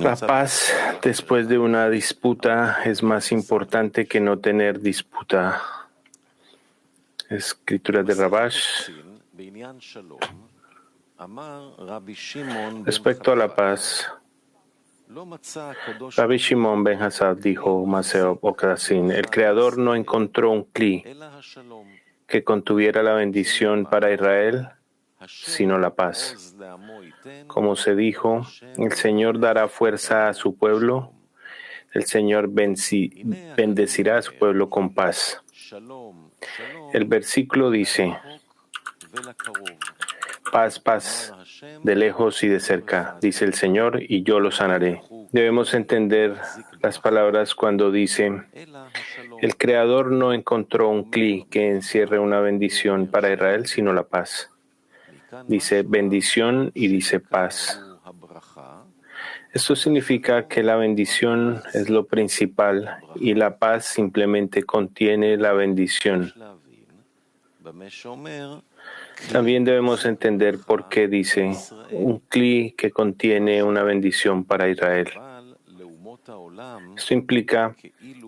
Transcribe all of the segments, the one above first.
La paz después de una disputa es más importante que no tener disputa. Escritura de Rabash. Respecto a la paz, Rabbi Shimon ben Hassad dijo, Maseo Okadasin, el Creador no encontró un cli que contuviera la bendición para Israel, sino la paz. Como se dijo, el Señor dará fuerza a su pueblo, el Señor bendecirá a su pueblo con paz. El versículo dice, paz, paz, de lejos y de cerca, dice el Señor, y yo lo sanaré. Debemos entender las palabras cuando dice, el Creador no encontró un cli que encierre una bendición para Israel, sino la paz. Dice bendición y dice paz. Esto significa que la bendición es lo principal y la paz simplemente contiene la bendición. También debemos entender por qué dice un cli que contiene una bendición para Israel. Esto implica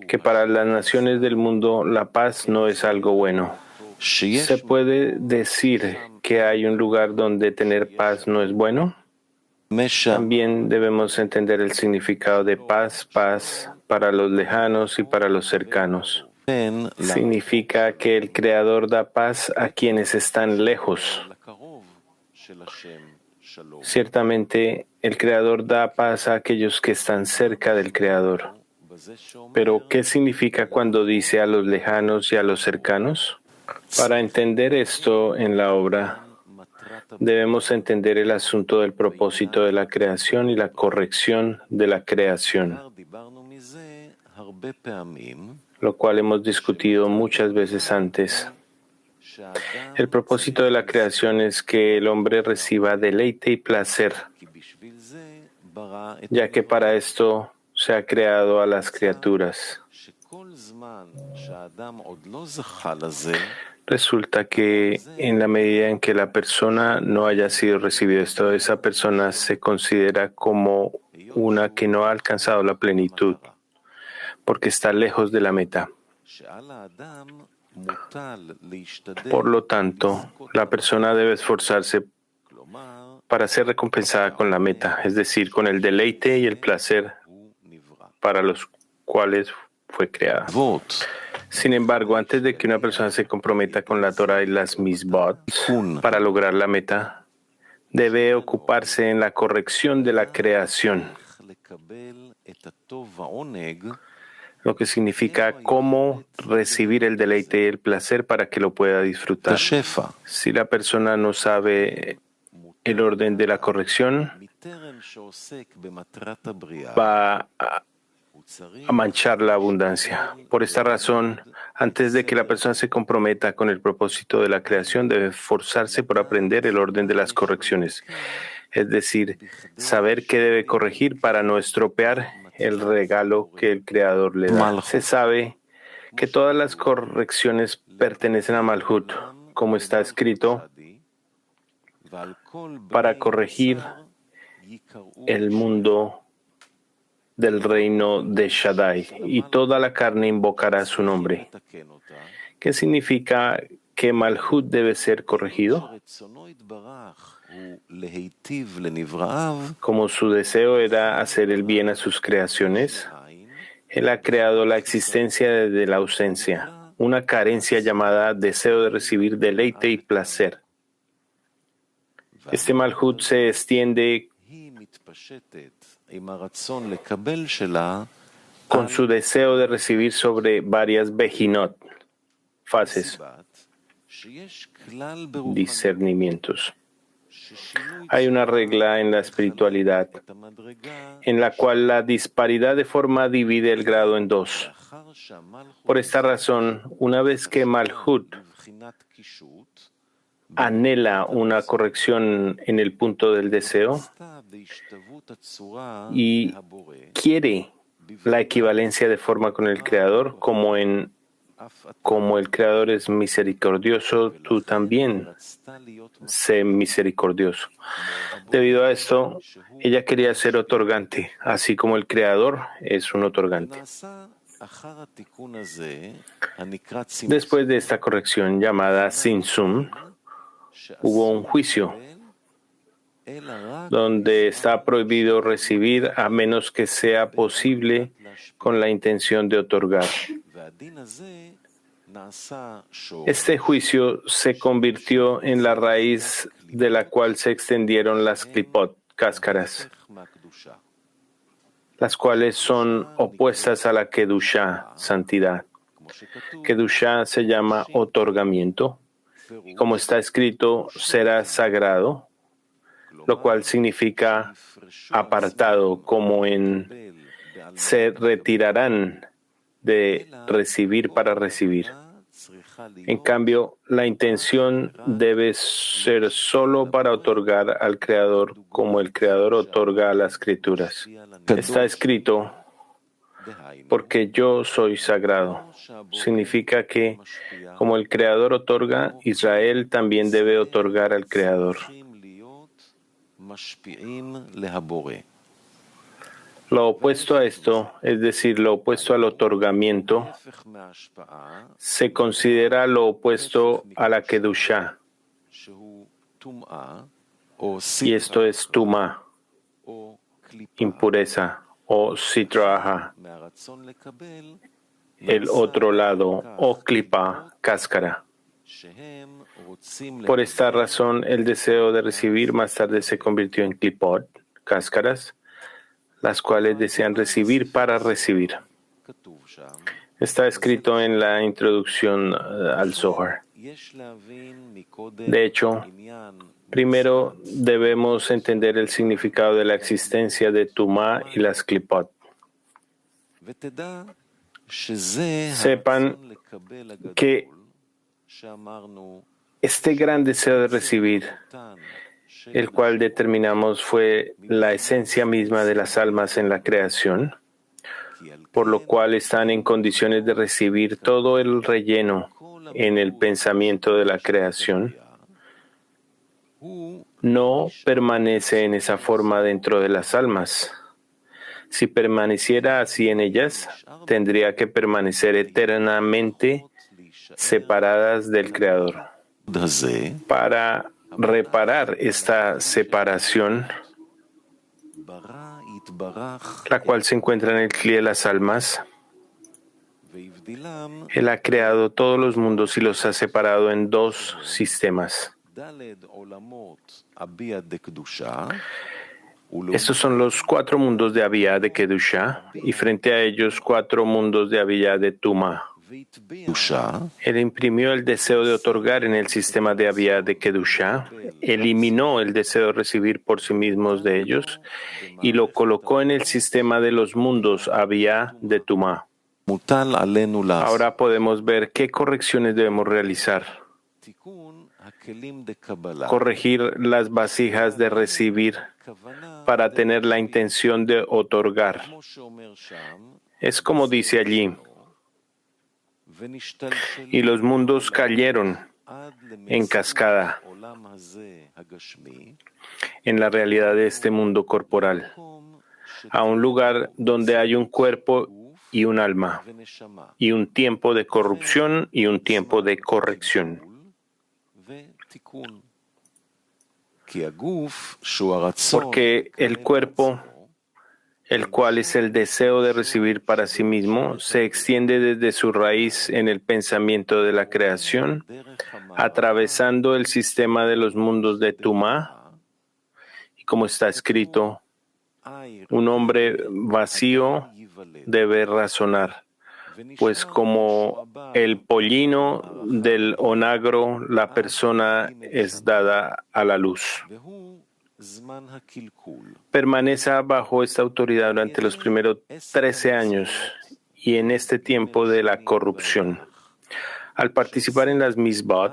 que para las naciones del mundo la paz no es algo bueno. ¿Se puede decir que hay un lugar donde tener paz no es bueno? También debemos entender el significado de paz, paz para los lejanos y para los cercanos. Significa que el Creador da paz a quienes están lejos. Ciertamente, el Creador da paz a aquellos que están cerca del Creador. Pero, ¿qué significa cuando dice a los lejanos y a los cercanos? Para entender esto en la obra, debemos entender el asunto del propósito de la creación y la corrección de la creación, lo cual hemos discutido muchas veces antes. El propósito de la creación es que el hombre reciba deleite y placer, ya que para esto se ha creado a las criaturas. Resulta que en la medida en que la persona no haya sido recibida esto, esa persona se considera como una que no ha alcanzado la plenitud, porque está lejos de la meta. Por lo tanto, la persona debe esforzarse para ser recompensada con la meta, es decir, con el deleite y el placer para los cuales fue creada. Sin embargo, antes de que una persona se comprometa con la Torah y las misbot para lograr la meta, debe ocuparse en la corrección de la creación, lo que significa cómo recibir el deleite y el placer para que lo pueda disfrutar. Si la persona no sabe el orden de la corrección, va a manchar la abundancia. Por esta razón, antes de que la persona se comprometa con el propósito de la creación, debe esforzarse por aprender el orden de las correcciones, es decir, saber qué debe corregir para no estropear el regalo que el Creador le da. Se sabe que todas las correcciones pertenecen a Malhut, como está escrito, para corregir el mundo del reino de Shaddai, y toda la carne invocará su nombre. ¿Qué significa que Malhut debe ser corregido? Como su deseo era hacer el bien a sus creaciones, Él ha creado la existencia desde la ausencia, una carencia llamada deseo de recibir deleite y placer. Este Malhut se extiende con su deseo de recibir sobre varias Bejinot, fases, discernimientos. Hay una regla en la espiritualidad en la cual la disparidad de forma divide el grado en dos. Por esta razón, una vez que Malhut anhela una corrección en el punto del deseo y quiere la equivalencia de forma con el Creador, como en como el Creador es misericordioso, tú también sé misericordioso. Debido a esto, ella quería ser otorgante, así como el Creador es un otorgante. Después de esta corrección llamada Tzimtzum, hubo un juicio donde está prohibido recibir a menos que sea posible con la intención de otorgar. Este juicio se convirtió en la raíz de la cual se extendieron las klipot, cáscaras, las cuales son opuestas a la Kedushá, santidad. Kedushá se llama otorgamiento, y como está escrito, será sagrado, lo cual significa apartado, como en se retirarán de recibir para recibir. En cambio, la intención debe ser solo para otorgar al Creador, como el Creador otorga a las Escrituras. Está escrito, porque yo soy sagrado. Significa que, como el Creador otorga, Israel también debe otorgar al Creador. Lo opuesto a esto, es decir, lo opuesto al otorgamiento, se considera lo opuesto a la Kedushá. Y esto es Tumá, impureza, o Sitraha, el otro lado, o Klipa, cáscara. Por esta razón, el deseo de recibir más tarde se convirtió en Klipot, cáscaras, las cuales desean recibir para recibir. Está escrito en la introducción al Zohar. De hecho, primero debemos entender el significado de la existencia de Tumá y las Klipot. Sepan que este gran deseo de recibir, el cual determinamos fue la esencia misma de las almas en la creación, por lo cual están en condiciones de recibir todo el relleno en el pensamiento de la creación, no permanece en esa forma dentro de las almas. Si permaneciera así en ellas, tendría que permanecer eternamente separadas del Creador. Para reparar esta separación, la cual se encuentra en el Kli de las almas, Él ha creado todos los mundos y los ha separado en dos sistemas. Estos son los 4 mundos de Abiyá de Kedushá y frente a ellos 4 mundos de Abiyá de Tumá. Él imprimió el deseo de otorgar en el sistema de Abiyá de Kedushá, eliminó el deseo de recibir por sí mismos de ellos y lo colocó en el sistema de los mundos Abiyá de Tumá. Ahora podemos ver qué correcciones debemos realizar. Corregir las vasijas de recibir para tener la intención de otorgar. Es como dice allí, y los mundos cayeron en cascada en la realidad de este mundo corporal, a un lugar donde hay un cuerpo y un alma, y un tiempo de corrupción y un tiempo de corrección. Porque el cuerpo, el cual es el deseo de recibir para sí mismo, se extiende desde su raíz en el pensamiento de la creación, atravesando el sistema de los mundos de Tumá, y como está escrito, un hombre vacío debe razonar, pues como el pollino del onagro, la persona es dada a la luz. Permanece bajo esta autoridad durante los primeros 13 años y en este tiempo de la corrupción. Al participar en las misbot,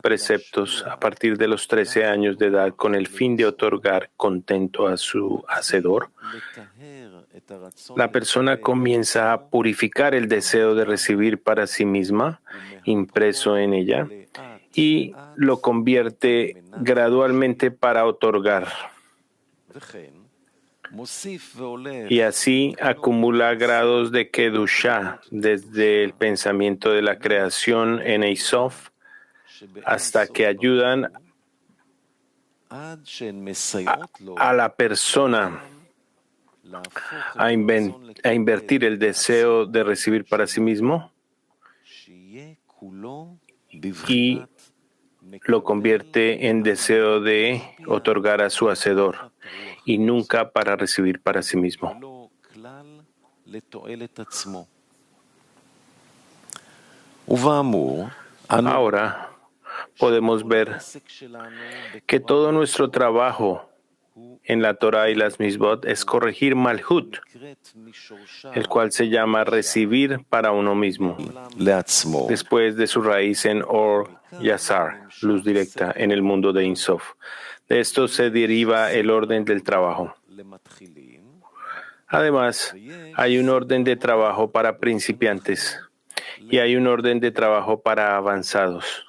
preceptos a partir de los 13 años de edad con el fin de otorgar contento a su hacedor, la persona comienza a purificar el deseo de recibir para sí misma, impreso en ella, y lo convierte gradualmente para otorgar. Y así acumula grados de Kedushá desde el pensamiento de la creación en Ein Sof hasta que ayudan a la persona a invertir el deseo de recibir para sí mismo y lo convierte en deseo de otorgar a su hacedor y nunca para recibir para sí mismo. Ahora podemos ver que todo nuestro trabajo en la Torah y las Misbot es corregir Malhut, el cual se llama recibir para uno mismo, después de su raíz en Or Yasar, luz directa, en el mundo de Ein Sof. De esto se deriva el orden del trabajo. Además, hay un orden de trabajo para principiantes y hay un orden de trabajo para avanzados.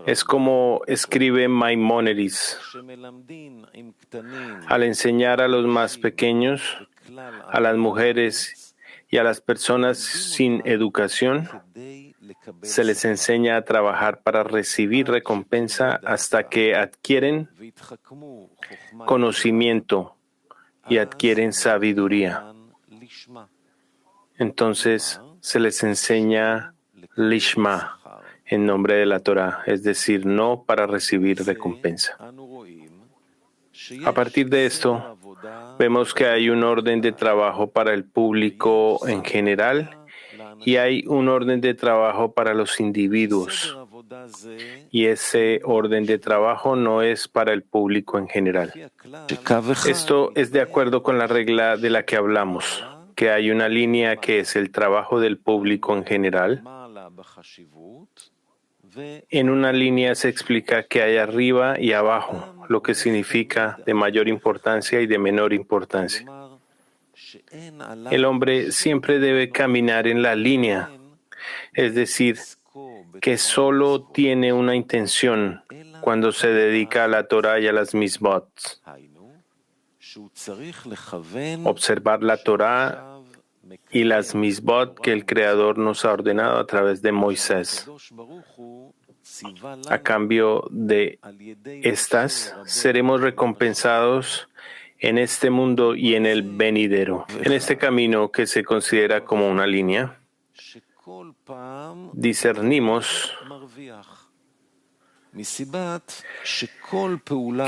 Es como escribe Maimónides: al enseñar a los más pequeños, a las mujeres y a las personas sin educación, se les enseña a trabajar para recibir recompensa hasta que adquieren conocimiento y adquieren sabiduría. Entonces se les enseña Lishma, en nombre de la Torah, es decir, no para recibir recompensa. A partir de esto, vemos que hay un orden de trabajo para el público en general y hay un orden de trabajo para los individuos. Y ese orden de trabajo no es para el público en general. Esto es de acuerdo con la regla de la que hablamos, que hay una línea que es el trabajo del público en general. En una línea se explica que hay arriba y abajo, lo que significa de mayor importancia y de menor importancia. El hombre siempre debe caminar en la línea, es decir, que solo tiene una intención cuando se dedica a la Torah y a las misbot: observar la Torah y las misbot que el Creador nos ha ordenado a través de Moisés. A cambio de estas, seremos recompensados en este mundo y en el venidero. En este camino que se considera como una línea, discernimos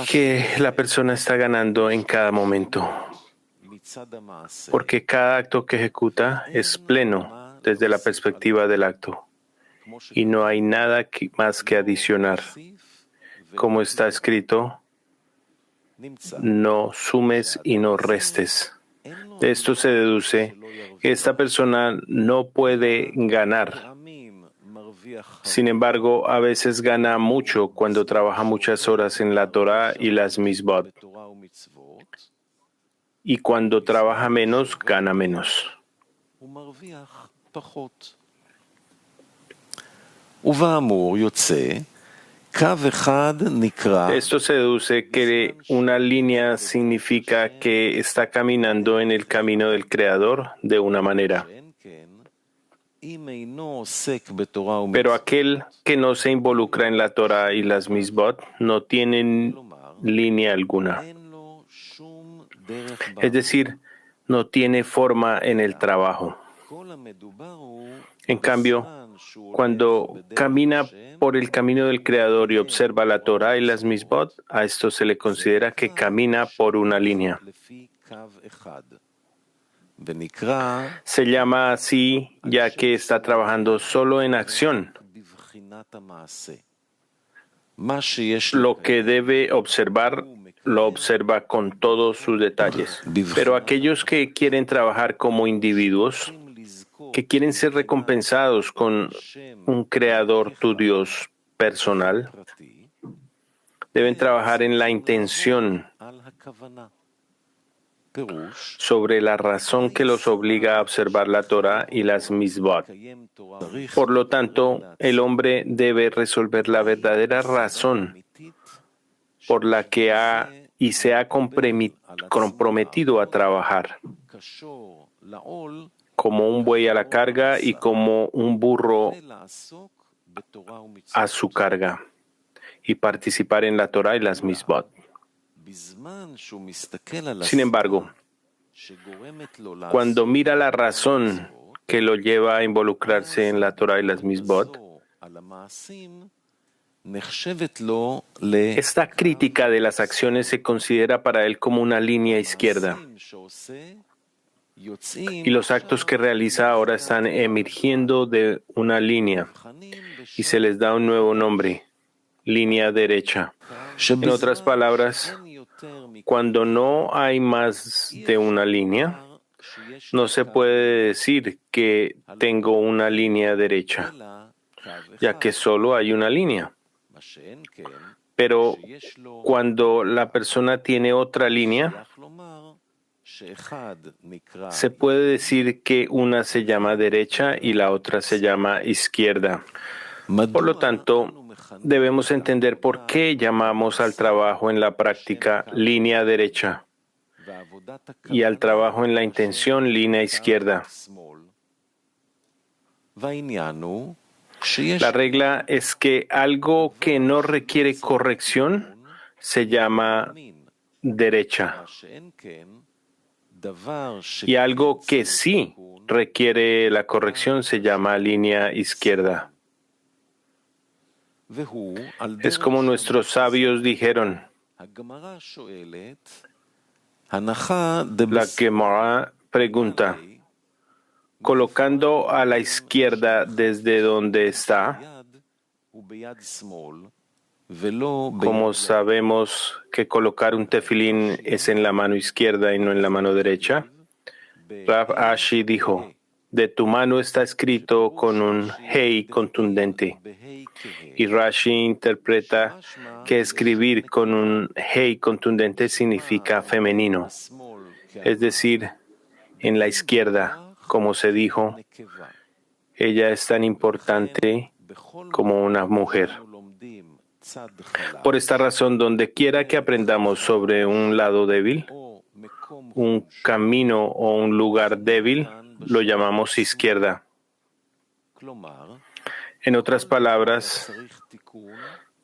que la persona está ganando en cada momento, porque cada acto que ejecuta es pleno desde la perspectiva del acto y no hay nada más que adicionar. Como está escrito: no sumes y no restes. De esto se deduce que esta persona no puede ganar. Sin embargo, a veces gana mucho cuando trabaja muchas horas en la Torah y las misbot. Y cuando trabaja menos, gana menos. Esto se deduce que una línea significa que está caminando en el camino del Creador de una manera. Pero aquel que no se involucra en la Torah y las misbot no tiene línea alguna. Es decir, no tiene forma en el trabajo. En cambio, cuando camina por el camino del Creador y observa la Torah y las misbot, a esto se le considera que camina por una línea. Se llama así ya que está trabajando solo en acción. Lo que debe observar, lo observa con todos sus detalles. Pero aquellos que quieren trabajar como individuos que quieren ser recompensados con un creador, tu Dios personal, deben trabajar en la intención sobre la razón que los obliga a observar la Torah y las mitzvot. Por lo tanto, el hombre debe resolver la verdadera razón por la que se ha comprometido a trabajar, como un buey a la carga y como un burro a su carga, y participar en la Torah y las mitzvot. Sin embargo, cuando mira la razón que lo lleva a involucrarse en la Torah y las mitzvot, esta crítica de las acciones se considera para él como una línea izquierda, y los actos que realiza ahora están emergiendo de una línea y se les da un nuevo nombre, línea derecha. En otras palabras, cuando no hay más de una línea, no se puede decir que tengo una línea derecha, ya que solo hay una línea. Pero cuando la persona tiene otra línea, se puede decir que una se llama derecha y la otra se llama izquierda. Por lo tanto, debemos entender por qué llamamos al trabajo en la práctica línea derecha y al trabajo en la intención línea izquierda. La regla es que algo que no requiere corrección se llama derecha, y algo que sí requiere la corrección se llama línea izquierda. Es como nuestros sabios dijeron. La Gemara pregunta, colocando a la izquierda desde donde está, ¿cómo sabemos que colocar un tefilín es en la mano izquierda y no en la mano derecha? Rav Ashi dijo, de tu mano está escrito con un hei contundente. Y Rashi interpreta que escribir con un hei contundente significa femenino, es decir, en la izquierda, como se dijo, ella es tan importante como una mujer. Por esta razón, donde quiera que aprendamos sobre un lado débil, un camino o un lugar débil, lo llamamos izquierda. En otras palabras,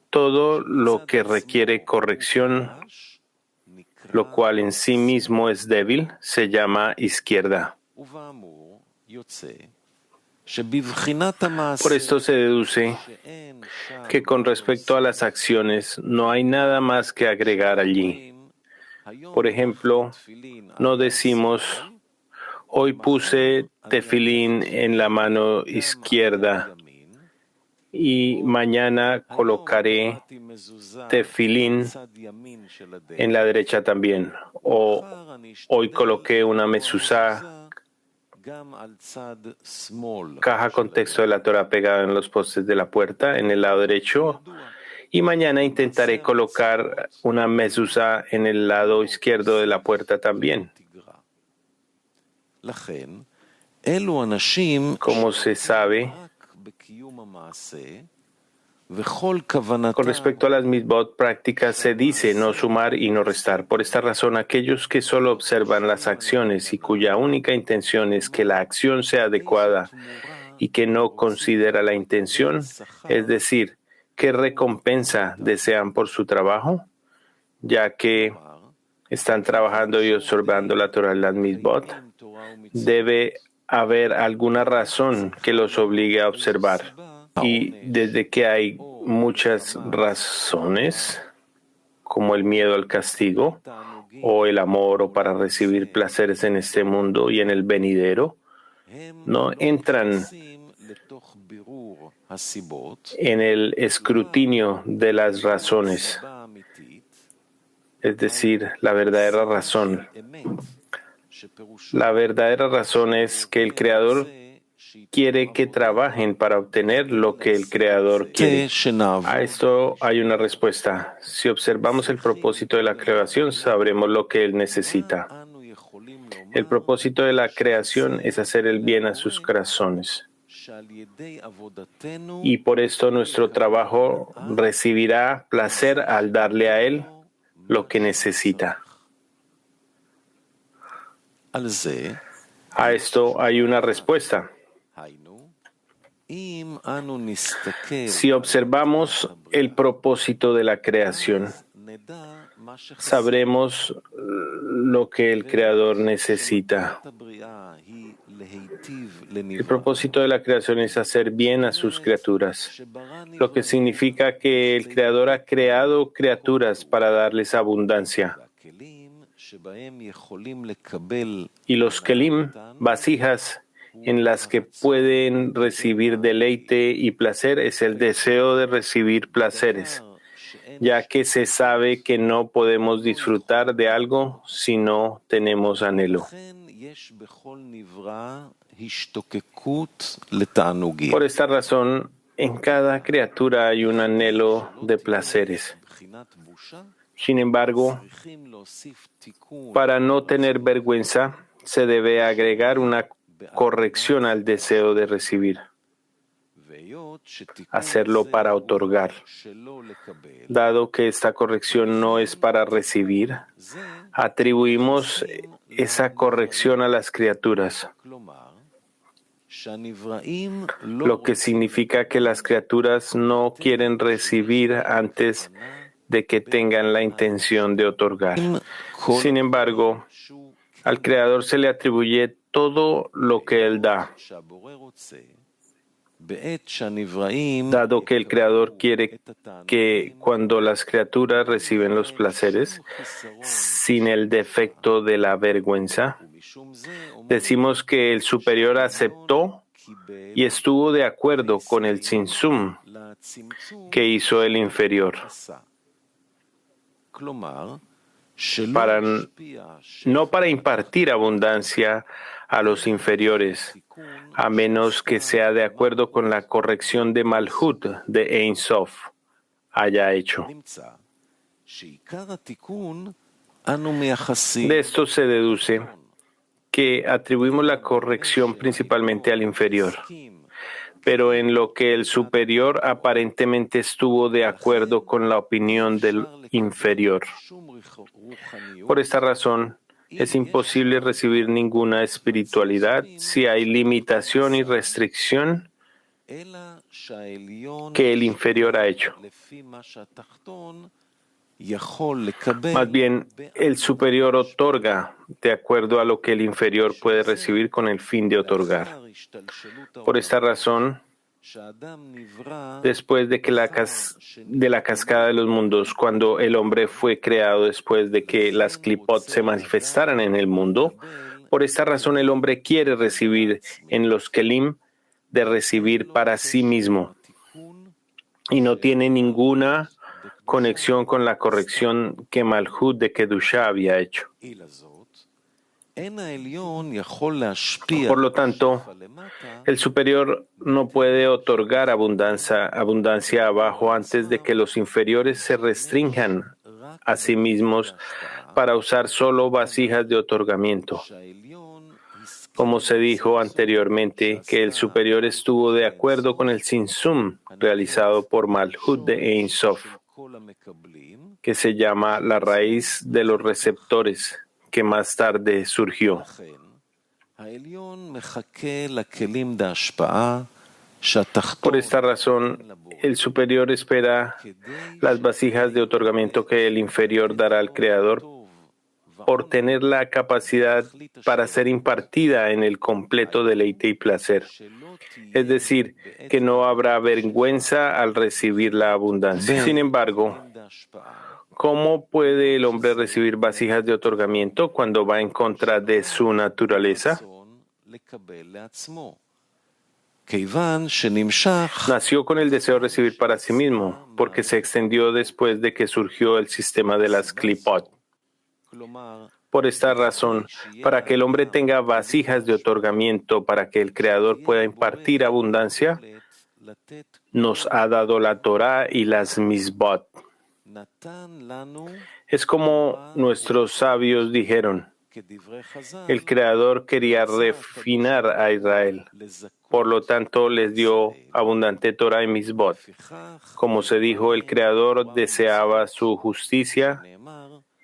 todo lo que requiere corrección, lo cual en sí mismo es débil, se llama izquierda. Por esto se deduce que con respecto a las acciones no hay nada más que agregar allí. Por ejemplo, no decimos, hoy puse tefilín en la mano izquierda y mañana colocaré tefilín en la derecha también. O hoy coloqué una mezuzá, caja con texto de la Torah pegada en los postes de la puerta en el lado derecho, y mañana intentaré colocar una mezuzá en el lado izquierdo de la puerta también. Como se sabe, con respecto a las mitzvot prácticas se dice no sumar y no restar. Por esta razón, aquellos que solo observan las acciones y cuya única intención es que la acción sea adecuada y que no considera la intención, es decir, ¿qué recompensa desean por su trabajo? Ya que están trabajando y observando la Torah y las mitzvot, debe haber alguna razón que los obligue a observar. Y desde que hay muchas razones, como el miedo al castigo, o el amor, o para recibir placeres en este mundo y en el venidero, no entran en el escrutinio de las razones, es decir, la verdadera razón. La verdadera razón es que el Creador quiere que trabajen para obtener lo que el Creador quiere. A esto hay una respuesta. Si observamos el propósito de la creación, sabremos lo que Él necesita. El propósito de la creación es hacer el bien a sus corazones. Y por esto nuestro trabajo recibirá placer al darle a Él lo que necesita. A esto hay una respuesta. Si observamos el propósito de la creación, sabremos lo que el Creador necesita. El propósito de la creación es hacer bien a sus criaturas, lo que significa que el Creador ha creado criaturas para darles abundancia. Y los kelim, vasijas, en las que pueden recibir deleite y placer, es el deseo de recibir placeres, ya que se sabe que no podemos disfrutar de algo si no tenemos anhelo. Por esta razón, en cada criatura hay un anhelo de placeres. Sin embargo, para no tener vergüenza, se debe agregar una corrección al deseo de recibir, hacerlo para otorgar. Dado que esta corrección no es para recibir, atribuimos esa corrección a las criaturas, lo que significa que las criaturas no quieren recibir antes de que tengan la intención de otorgar. Sin embargo, al Creador se le atribuye todo lo que Él da. Dado que el Creador quiere que cuando las criaturas reciben los placeres, sin el defecto de la vergüenza, decimos que el superior aceptó y estuvo de acuerdo con el tzimtzum que hizo el inferior, no para impartir abundancia a los inferiores, a menos que sea de acuerdo con la corrección de Malhut de Ein Sof haya hecho. De esto se deduce que atribuimos la corrección principalmente al inferior, pero en lo que el superior aparentemente estuvo de acuerdo con la opinión del inferior. Por esta razón, es imposible recibir ninguna espiritualidad si hay limitación y restricción que el inferior ha hecho. Más bien, el superior otorga de acuerdo a lo que el inferior puede recibir con el fin de otorgar. Por esta razón, después de que la cascada de los mundos, cuando el hombre fue creado después de que las klipot se manifestaran en el mundo, por esta razón el hombre quiere recibir en los kelim de recibir para sí mismo y no tiene ninguna conexión con la corrección que Malhut de Kedusha había hecho. Por lo tanto, el superior no puede otorgar abundancia abajo antes de que los inferiores se restrinjan a sí mismos para usar solo vasijas de otorgamiento. Como se dijo anteriormente, que el superior estuvo de acuerdo con el tzimtzum realizado por Malhut de Ein Sof, que se llama la raíz de los receptores, que más tarde surgió. Por esta razón, el superior espera las vasijas de otorgamiento que el inferior dará al Creador por tener la capacidad para ser impartida en el completo deleite y placer. Es decir, que no habrá vergüenza al recibir la abundancia. Sin embargo, ¿cómo puede el hombre recibir vasijas de otorgamiento cuando va en contra de su naturaleza? Nació con el deseo de recibir para sí mismo, porque se extendió después de que surgió el sistema de las klipot. Por esta razón, para que el hombre tenga vasijas de otorgamiento, para que el Creador pueda impartir abundancia, nos ha dado la Torá y las Mizbot. Es como nuestros sabios dijeron, el Creador quería refinar a Israel. Por lo tanto, les dio abundante Torah y Mizbot. Como se dijo, el Creador deseaba su justicia.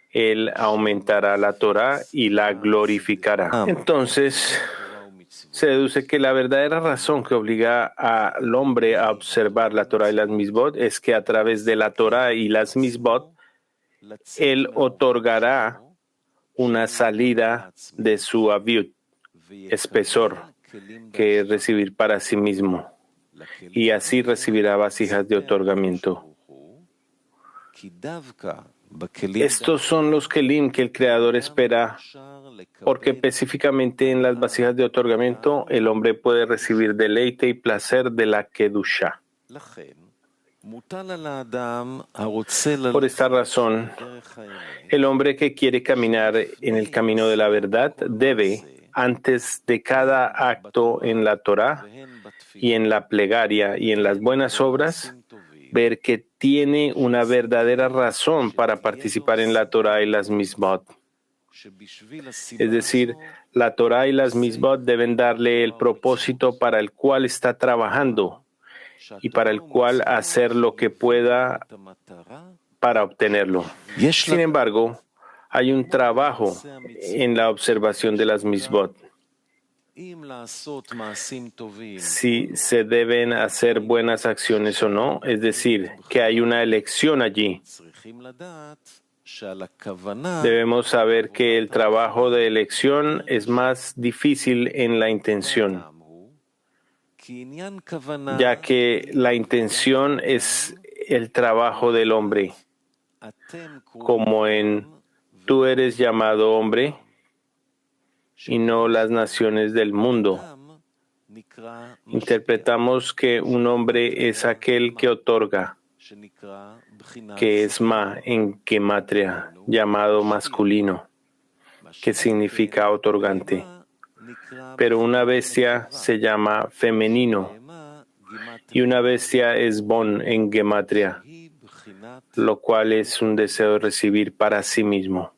Él aumentará la Torah y la glorificará. Entonces, se deduce que la verdadera razón que obliga al hombre a observar la Torah y las Mizbot es que a través de la Torah y las Mizbot, él otorgará una salida de su aviut, espesor, que es recibir para sí mismo, y así recibirá vasijas de otorgamiento. Estos son los kelim que el Creador espera, porque específicamente en las vasijas de otorgamiento el hombre puede recibir deleite y placer de la Kedusha. Por esta razón, el hombre que quiere caminar en el camino de la verdad debe, antes de cada acto en la Torá y en la plegaria y en las buenas obras, ver que tiene una verdadera razón para participar en la Torá y las Mizbot. Es decir, la Torá y las Mizbot deben darle el propósito para el cual está trabajando y para el cual hacer lo que pueda para obtenerlo. Sin embargo, hay un trabajo en la observación de las Mizbot. Si se deben hacer buenas acciones o no, es decir, que hay una elección allí. Debemos saber que el trabajo de elección es más difícil en la intención, ya que la intención es el trabajo del hombre, como en tú eres llamado hombre y no las naciones del mundo. Interpretamos que un hombre es aquel que otorga, que es ma en gematria, llamado masculino, que significa otorgante. Pero una bestia se llama femenino y una bestia es bon en gematria, lo cual es un deseo de recibir para sí mismo.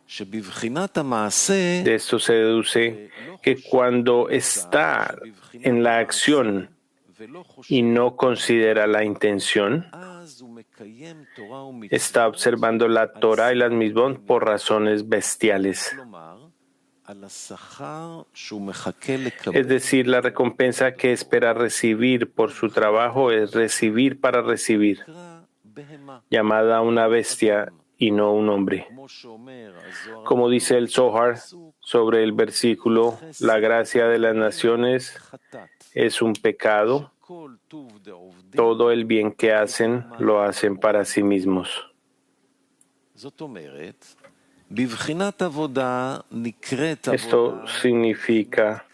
De esto se deduce que cuando está en la acción y no considera la intención, está observando la Torah y las Mizbot por razones bestiales. Es decir, la recompensa que espera recibir por su trabajo es recibir para recibir, llamada una bestia y no un hombre. Como dice el Zohar sobre el versículo, la gracia de las naciones es un pecado. Todo el bien que hacen, lo hacen para sí mismos. Esto significa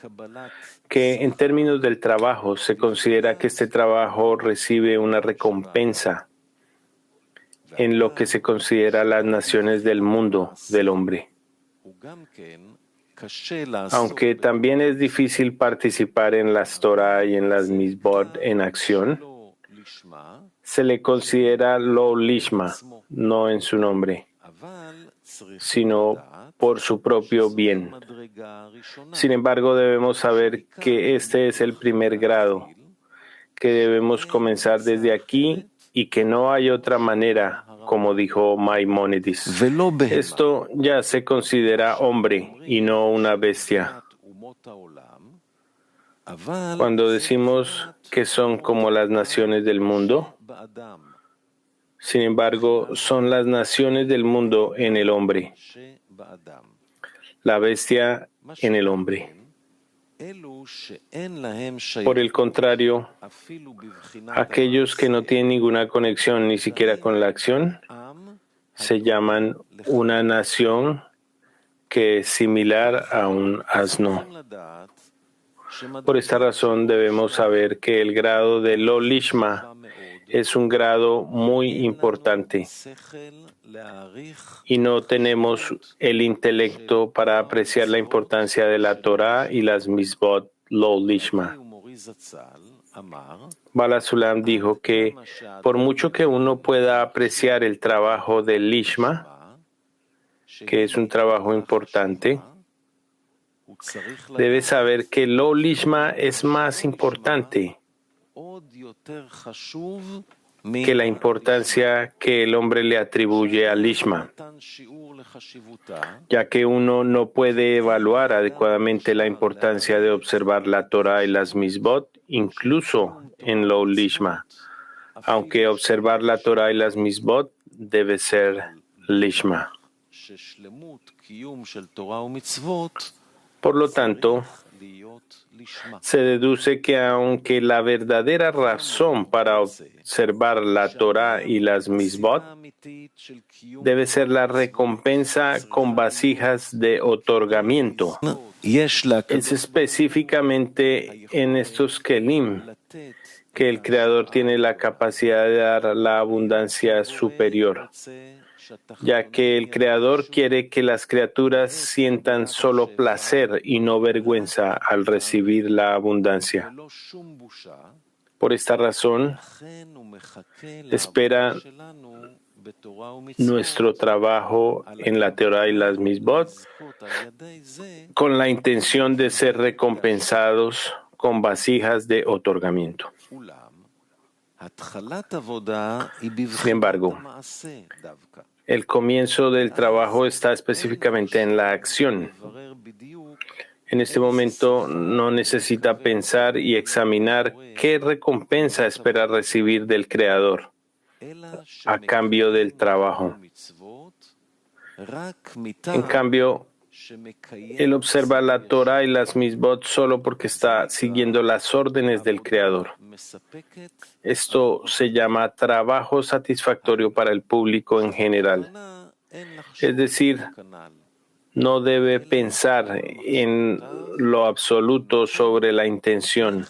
que en términos del trabajo se considera que este trabajo recibe una recompensa en lo que se considera las naciones del mundo del hombre. Aunque también es difícil participar en las Torah y en las Mizbot en acción, se le considera lo lishma, no en su nombre, sino por su propio bien. Sin embargo, debemos saber que este es el primer grado, que debemos comenzar desde aquí y que no hay otra manera, como dijo Maimónides. Esto ya se considera hombre y no una bestia. Cuando decimos que son como las naciones del mundo, sin embargo, son las naciones del mundo en el hombre, la bestia en el hombre. Por el contrario, aquellos que no tienen ninguna conexión ni siquiera con la acción, se llaman una nación que es similar a un asno. Por esta razón debemos saber que el grado de lo lishma es un grado muy importante y no tenemos el intelecto para apreciar la importancia de la Torah y las mitzvot lo lishma. Bala Sulam dijo que por mucho que uno pueda apreciar el trabajo del lishma, que es un trabajo importante, debe saber que lo lishma es más importante que la importancia que el hombre le atribuye al lishma, ya que uno no puede evaluar adecuadamente la importancia de observar la Torah y las mitzvot, incluso en lo lishma, aunque observar la Torah y las mitzvot debe ser lishma. Por lo tanto, se deduce que aunque la verdadera razón para observar la Torah y las mitzvot debe ser la recompensa con vasijas de otorgamiento, es específicamente en estos kelim que el Creador tiene la capacidad de dar la abundancia superior, ya que el Creador quiere que las criaturas sientan solo placer y no vergüenza al recibir la abundancia. Por esta razón, espera nuestro trabajo en la Torah y las mitzvot con la intención de ser recompensados con vasijas de otorgamiento. Sin embargo, el comienzo del trabajo está específicamente en la acción. En este momento no necesita pensar y examinar qué recompensa espera recibir del Creador a cambio del trabajo. En cambio, él observa la Torah y las mitzvot solo porque está siguiendo las órdenes del Creador. Esto se llama trabajo satisfactorio para el público en general. Es decir, no debe pensar en lo absoluto sobre la intención,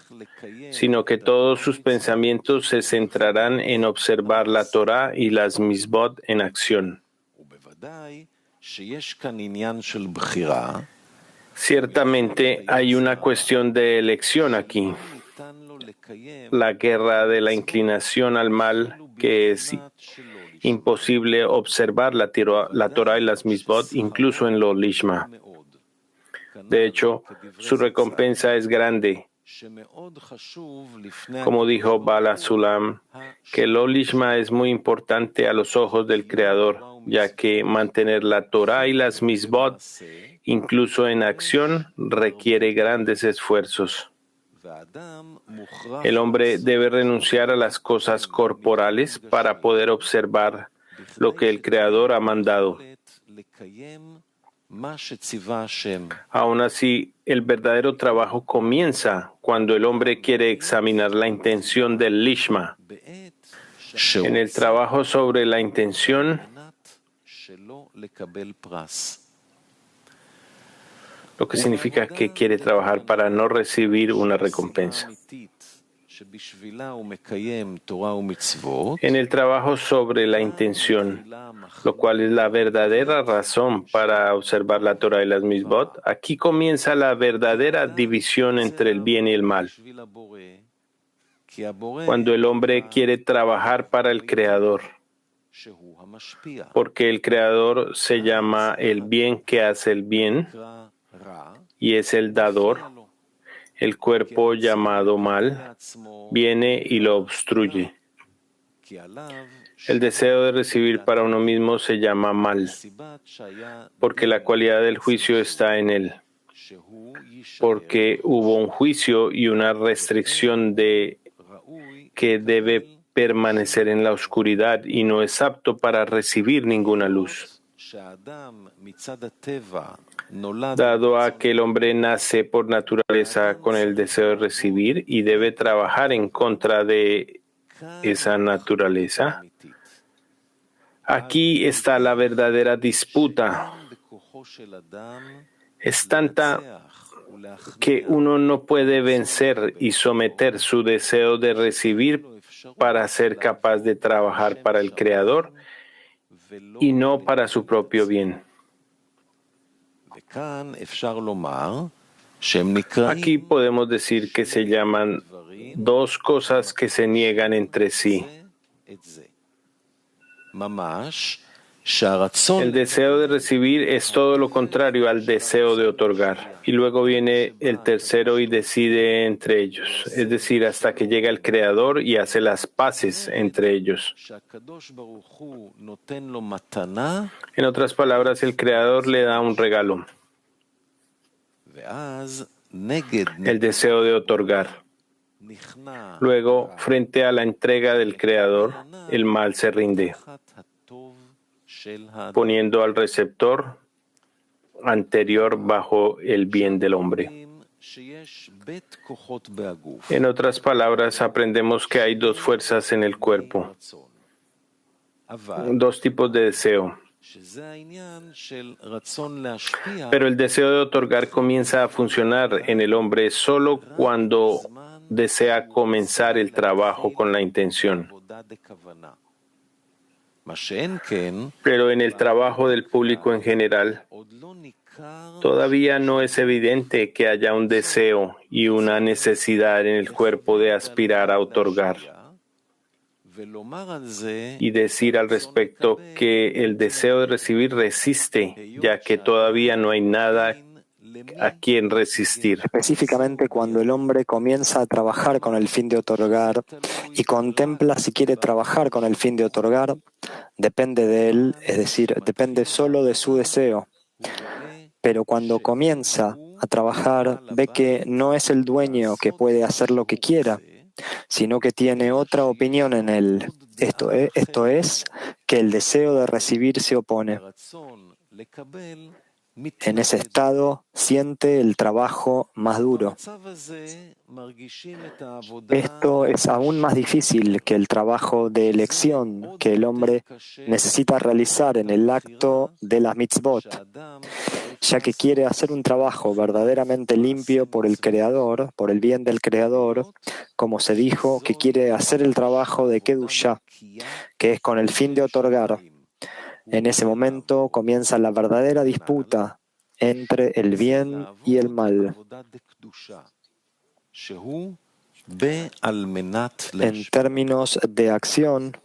sino que todos sus pensamientos se centrarán en observar la Torah y las mitzvot en acción. Ciertamente hay una cuestión de elección aquí. La guerra de la inclinación al mal, que es imposible observar la Torah y las mitzvot, incluso en lo lishma. De hecho, su recompensa es grande. Como dijo Bala Sulam, que lo lishma es muy importante a los ojos del Creador, ya que mantener la Torah y las mitzvot, incluso en acción, requiere grandes esfuerzos. El hombre debe renunciar a las cosas corporales para poder observar lo que el Creador ha mandado. Aún así, el verdadero trabajo comienza cuando el hombre quiere examinar la intención del lishma. En el trabajo sobre la intención, lo que significa que quiere trabajar para no recibir una recompensa. En el trabajo sobre la intención, lo cual es la verdadera razón para observar la Torah y las mitzvot, aquí comienza la verdadera división entre el bien y el mal. Cuando el hombre quiere trabajar para el Creador, porque el Creador se llama el bien que hace el bien y es el dador, el cuerpo llamado mal viene y lo obstruye. El deseo de recibir para uno mismo se llama mal, porque la cualidad del juicio está en él, porque hubo un juicio y una restricción de que debe permanecer en la oscuridad y no es apto para recibir ninguna luz. Dado a que el hombre nace por naturaleza con el deseo de recibir y debe trabajar en contra de esa naturaleza, aquí está la verdadera disputa es tanta que uno no puede vencer y someter su deseo de recibir para ser capaz de trabajar para el Creador y no para su propio bien. Aquí podemos decir que se llaman dos cosas que se niegan entre sí. El deseo de recibir es todo lo contrario al deseo de otorgar. Y luego viene el tercero y decide entre ellos, es decir, hasta que llega el Creador y hace las paces entre ellos. En otras palabras, el Creador le da un regalo, el deseo de otorgar. Luego, frente a la entrega del Creador, el mal se rinde, poniendo al receptor anterior bajo el bien del hombre. En otras palabras, aprendemos que hay dos fuerzas en el cuerpo, dos tipos de deseo. Pero el deseo de otorgar comienza a funcionar en el hombre solo cuando desea comenzar el trabajo con la intención. Pero en el trabajo del público en general, todavía no es evidente que haya un deseo y una necesidad en el cuerpo de aspirar a otorgar. Y decir al respecto que el deseo de recibir resiste, ya que todavía no hay nada a quien resistir. Específicamente cuando el hombre comienza a trabajar con el fin de otorgar y contempla si quiere trabajar con el fin de otorgar, depende de él, es decir, depende solo de su deseo. Pero cuando comienza a trabajar, ve que no es el dueño que puede hacer lo que quiera, sino que tiene otra opinión en él. Esto es que el deseo de recibir se opone. En ese estado siente el trabajo más duro. Esto es aún más difícil que el trabajo de elección que el hombre necesita realizar en el acto de las mitzvot, ya que quiere hacer un trabajo verdaderamente limpio por el Creador, por el bien del Creador, como se dijo, que quiere hacer el trabajo de Kedushá, que es con el fin de otorgar. En ese momento comienza la verdadera disputa entre el bien y el mal. En términos de acción,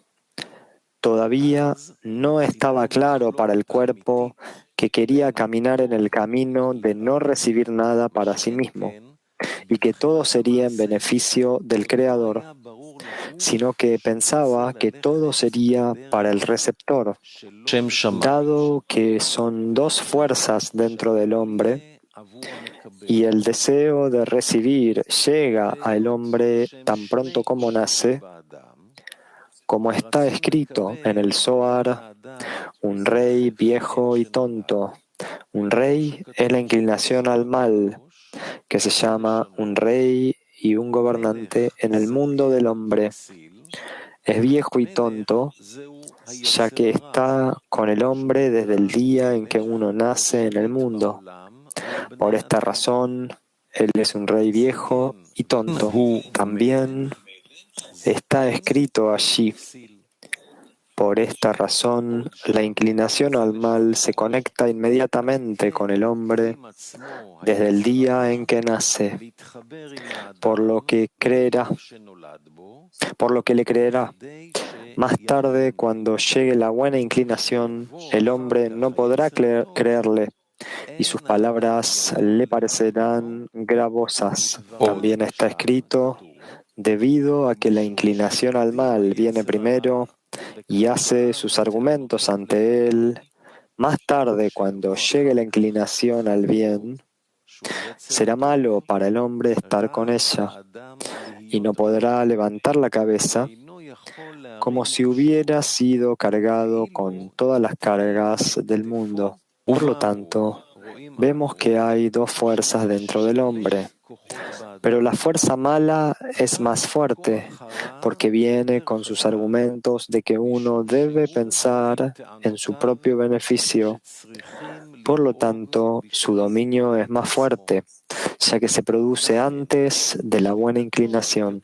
todavía no estaba claro para el cuerpo que quería caminar en el camino de no recibir nada para sí mismo y que todo sería en beneficio del Creador, sino que pensaba que todo sería para el receptor. Dado que son dos fuerzas dentro del hombre y el deseo de recibir llega al hombre tan pronto como nace, como está escrito en el Zohar, un rey viejo y tonto. Un rey es la inclinación al mal, que se llama un rey y un gobernante en el mundo del hombre. Es viejo y tonto, ya que está con el hombre desde el día en que uno nace en el mundo. Por esta razón, él es un rey viejo y tonto. También está escrito allí. Por esta razón, la inclinación al mal se conecta inmediatamente con el hombre desde el día en que nace, por lo que le creerá. Más tarde, cuando llegue la buena inclinación, el hombre no podrá creerle y sus palabras le parecerán gravosas. También está escrito, debido a que la inclinación al mal viene primero y hace sus argumentos ante él, más tarde, cuando llegue la inclinación al bien, será malo para el hombre estar con ella y no podrá levantar la cabeza como si hubiera sido cargado con todas las cargas del mundo. Por lo tanto, vemos que hay dos fuerzas dentro del hombre, pero la fuerza mala es más fuerte porque viene con sus argumentos de que uno debe pensar en su propio beneficio, Por lo tanto, su dominio es más fuerte, ya que se produce antes de la buena inclinación.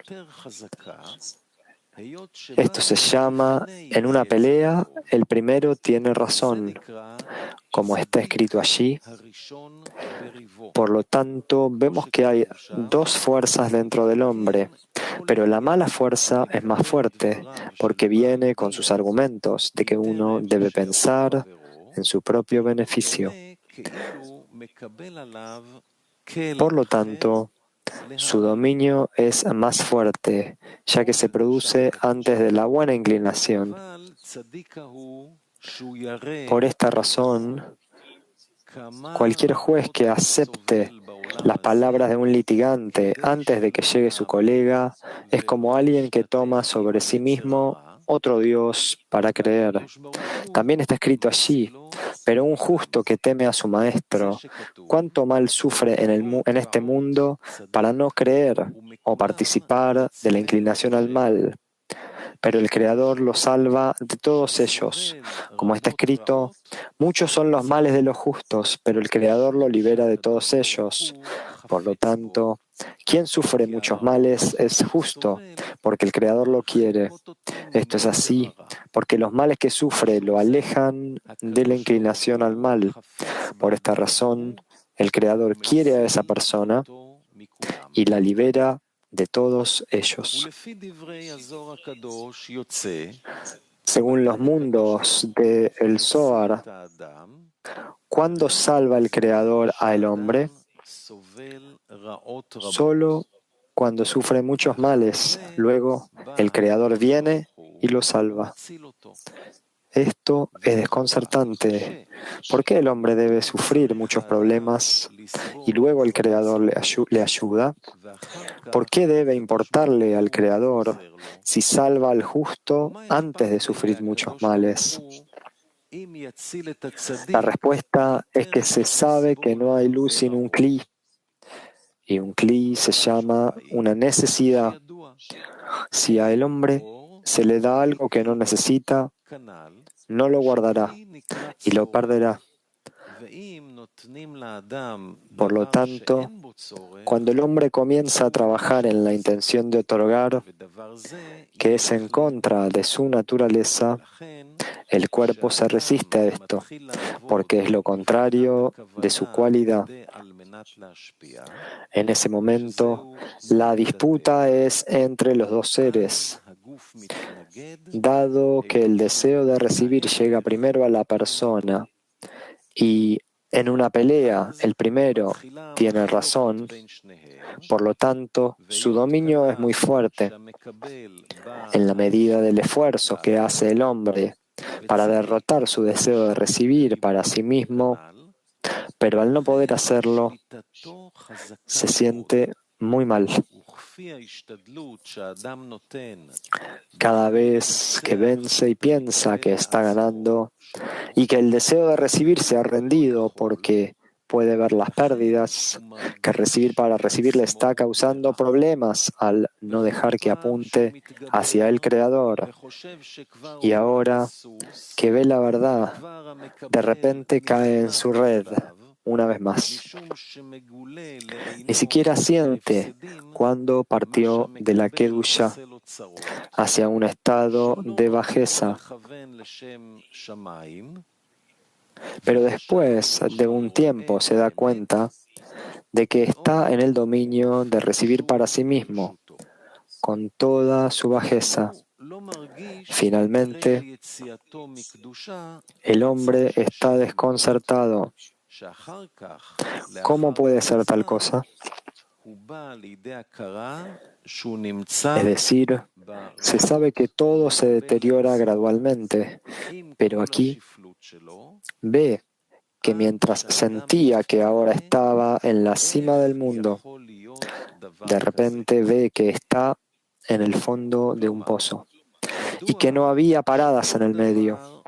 Esto se llama, en una pelea, el primero tiene razón, como está escrito allí. Por lo tanto, vemos que hay dos fuerzas dentro del hombre, pero la mala fuerza es más fuerte, porque viene con sus argumentos de que uno debe pensar en su propio beneficio. Por lo tanto, su dominio es más fuerte, ya que se produce antes de la buena inclinación. Por esta razón, cualquier juez que acepte las palabras de un litigante antes de que llegue su colega es como alguien que toma sobre sí mismo otro Dios para creer. También está escrito allí, pero un justo que teme a su maestro, ¿cuánto mal sufre en este mundo para no creer o participar de la inclinación al mal? Pero el Creador lo salva de todos ellos. Como está escrito, muchos son los males de los justos, pero el Creador lo libera de todos ellos. Por lo tanto, quien sufre muchos males es justo, porque el Creador lo quiere. Esto es así, porque los males que sufre lo alejan de la inclinación al mal. Por esta razón, el Creador quiere a esa persona y la libera de todos ellos. Según los mundos del Zohar, ¿cuándo salva el Creador al hombre? Solo cuando sufre muchos males. Luego, el Creador viene y lo salva. Esto es desconcertante. ¿Por qué el hombre debe sufrir muchos problemas y luego el Creador le ayuda? ¿Por qué debe importarle al Creador si salva al justo antes de sufrir muchos males? La respuesta es que se sabe que no hay luz sin un cli, y un cli se llama una necesidad. Si al hombre se le da algo que no necesita, no lo guardará y lo perderá. Por lo tanto, cuando el hombre comienza a trabajar en la intención de otorgar, que es en contra de su naturaleza, el cuerpo se resiste a esto, porque es lo contrario de su cualidad. En ese momento, la disputa es entre los dos seres. Dado que el deseo de recibir llega primero a la persona y en una pelea el primero tiene razón, por lo tanto, su dominio es muy fuerte. En la medida del esfuerzo que hace el hombre para derrotar su deseo de recibir para sí mismo, pero al no poder hacerlo, se siente muy mal. Cada vez que vence y piensa que está ganando y que el deseo de recibir se ha rendido porque puede ver las pérdidas que recibir para recibir le está causando problemas al no dejar que apunte hacia el Creador. Y ahora que ve la verdad, de repente cae en su red una vez más. Ni siquiera siente cuando partió de la Kedusha hacia un estado de bajeza. Pero después de un tiempo se da cuenta de que está en el dominio de recibir para sí mismo, con toda su bajeza. Finalmente, el hombre está desconcertado. ¿Cómo puede ser tal cosa? Es decir, se sabe que todo se deteriora gradualmente, pero aquí ve que mientras sentía que ahora estaba en la cima del mundo, de repente ve que está en el fondo de un pozo y que no había paradas en el medio.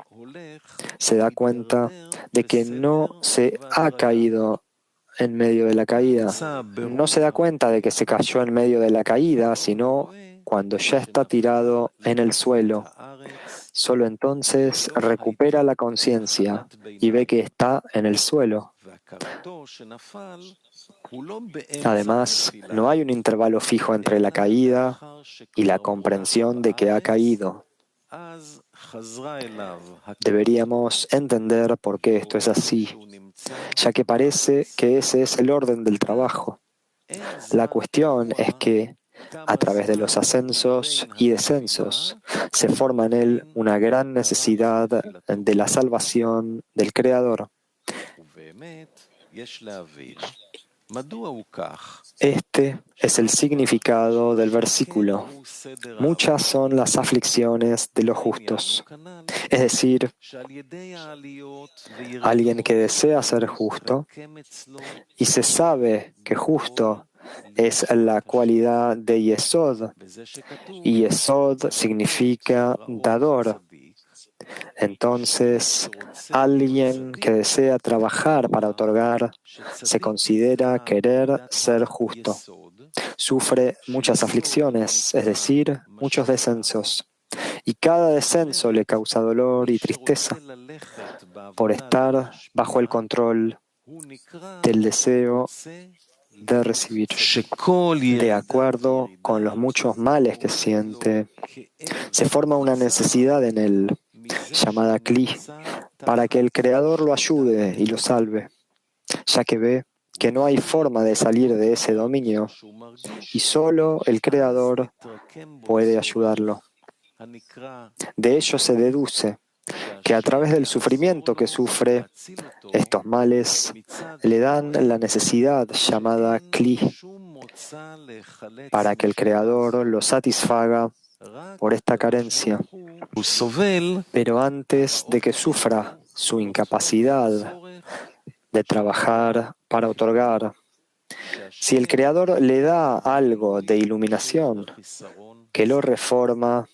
Se da cuenta de que no se ha caído en medio de la caída. No se da cuenta de que se cayó en medio de la caída, sino cuando ya está tirado en el suelo. Solo entonces recupera la conciencia y ve que está en el suelo. Además, no hay un intervalo fijo entre la caída y la comprensión de que ha caído. Deberíamos entender por qué esto es así, ya que parece que ese es el orden del trabajo. La cuestión es que, a través de los ascensos y descensos, se forma en él una gran necesidad de la salvación del Creador. Este es el significado del versículo. Muchas son las aflicciones de los justos. Es decir, alguien que desea ser justo y se sabe que justo es la cualidad de Yesod, y Yesod significa dador. Entonces, alguien que desea trabajar para otorgar se considera querer ser justo. Sufre muchas aflicciones, es decir, muchos descensos, y cada descenso le causa dolor y tristeza por estar bajo el control del deseo de recibir. De acuerdo con los muchos males que siente, se forma una necesidad en él, llamada Kli, para que el Creador lo ayude y lo salve, ya que ve que no hay forma de salir de ese dominio y solo el Creador puede ayudarlo. De ello se deduce que a través del sufrimiento que sufre, estos males le dan la necesidad llamada Kli, para que el Creador lo satisfaga por esta carencia. Pero antes de que sufra su incapacidad de trabajar para otorgar, si el Creador le da algo de iluminación que lo reforma,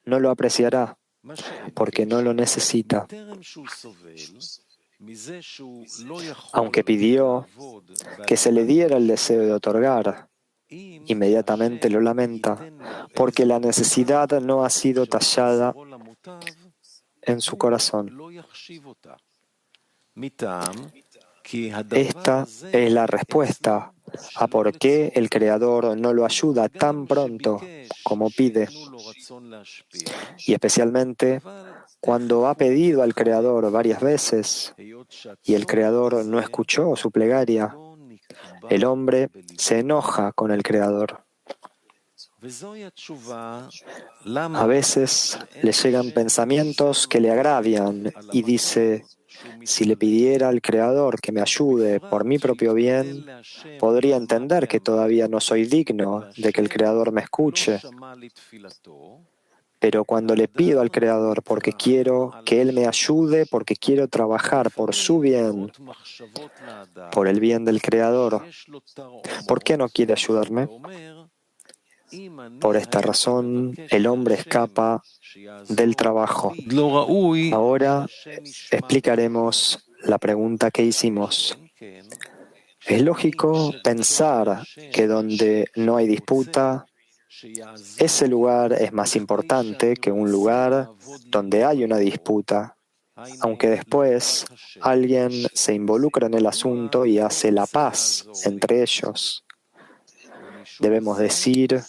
no lo apreciará, porque no lo necesita. Aunque pidió que se le diera el deseo de otorgar, inmediatamente lo lamenta, porque la necesidad no ha sido tallada en su corazón. Esta es la respuesta a por qué el Creador no lo ayuda tan pronto como pide. Y especialmente cuando ha pedido al Creador varias veces y el Creador no escuchó su plegaria, el hombre se enoja con el Creador. A veces le llegan pensamientos que le agravian y dice: si le pidiera al Creador que me ayude por mi propio bien, podría entender que todavía no soy digno de que el Creador me escuche. Pero cuando le pido al Creador porque quiero que Él me ayude, porque quiero trabajar por su bien, por el bien del Creador, ¿por qué no quiere ayudarme? Por esta razón, el hombre escapa del trabajo. Ahora explicaremos la pregunta que hicimos. Es lógico pensar que donde no hay disputa, ese lugar es más importante que un lugar donde hay una disputa, aunque después alguien se involucra en el asunto y hace la paz entre ellos. Debemos decir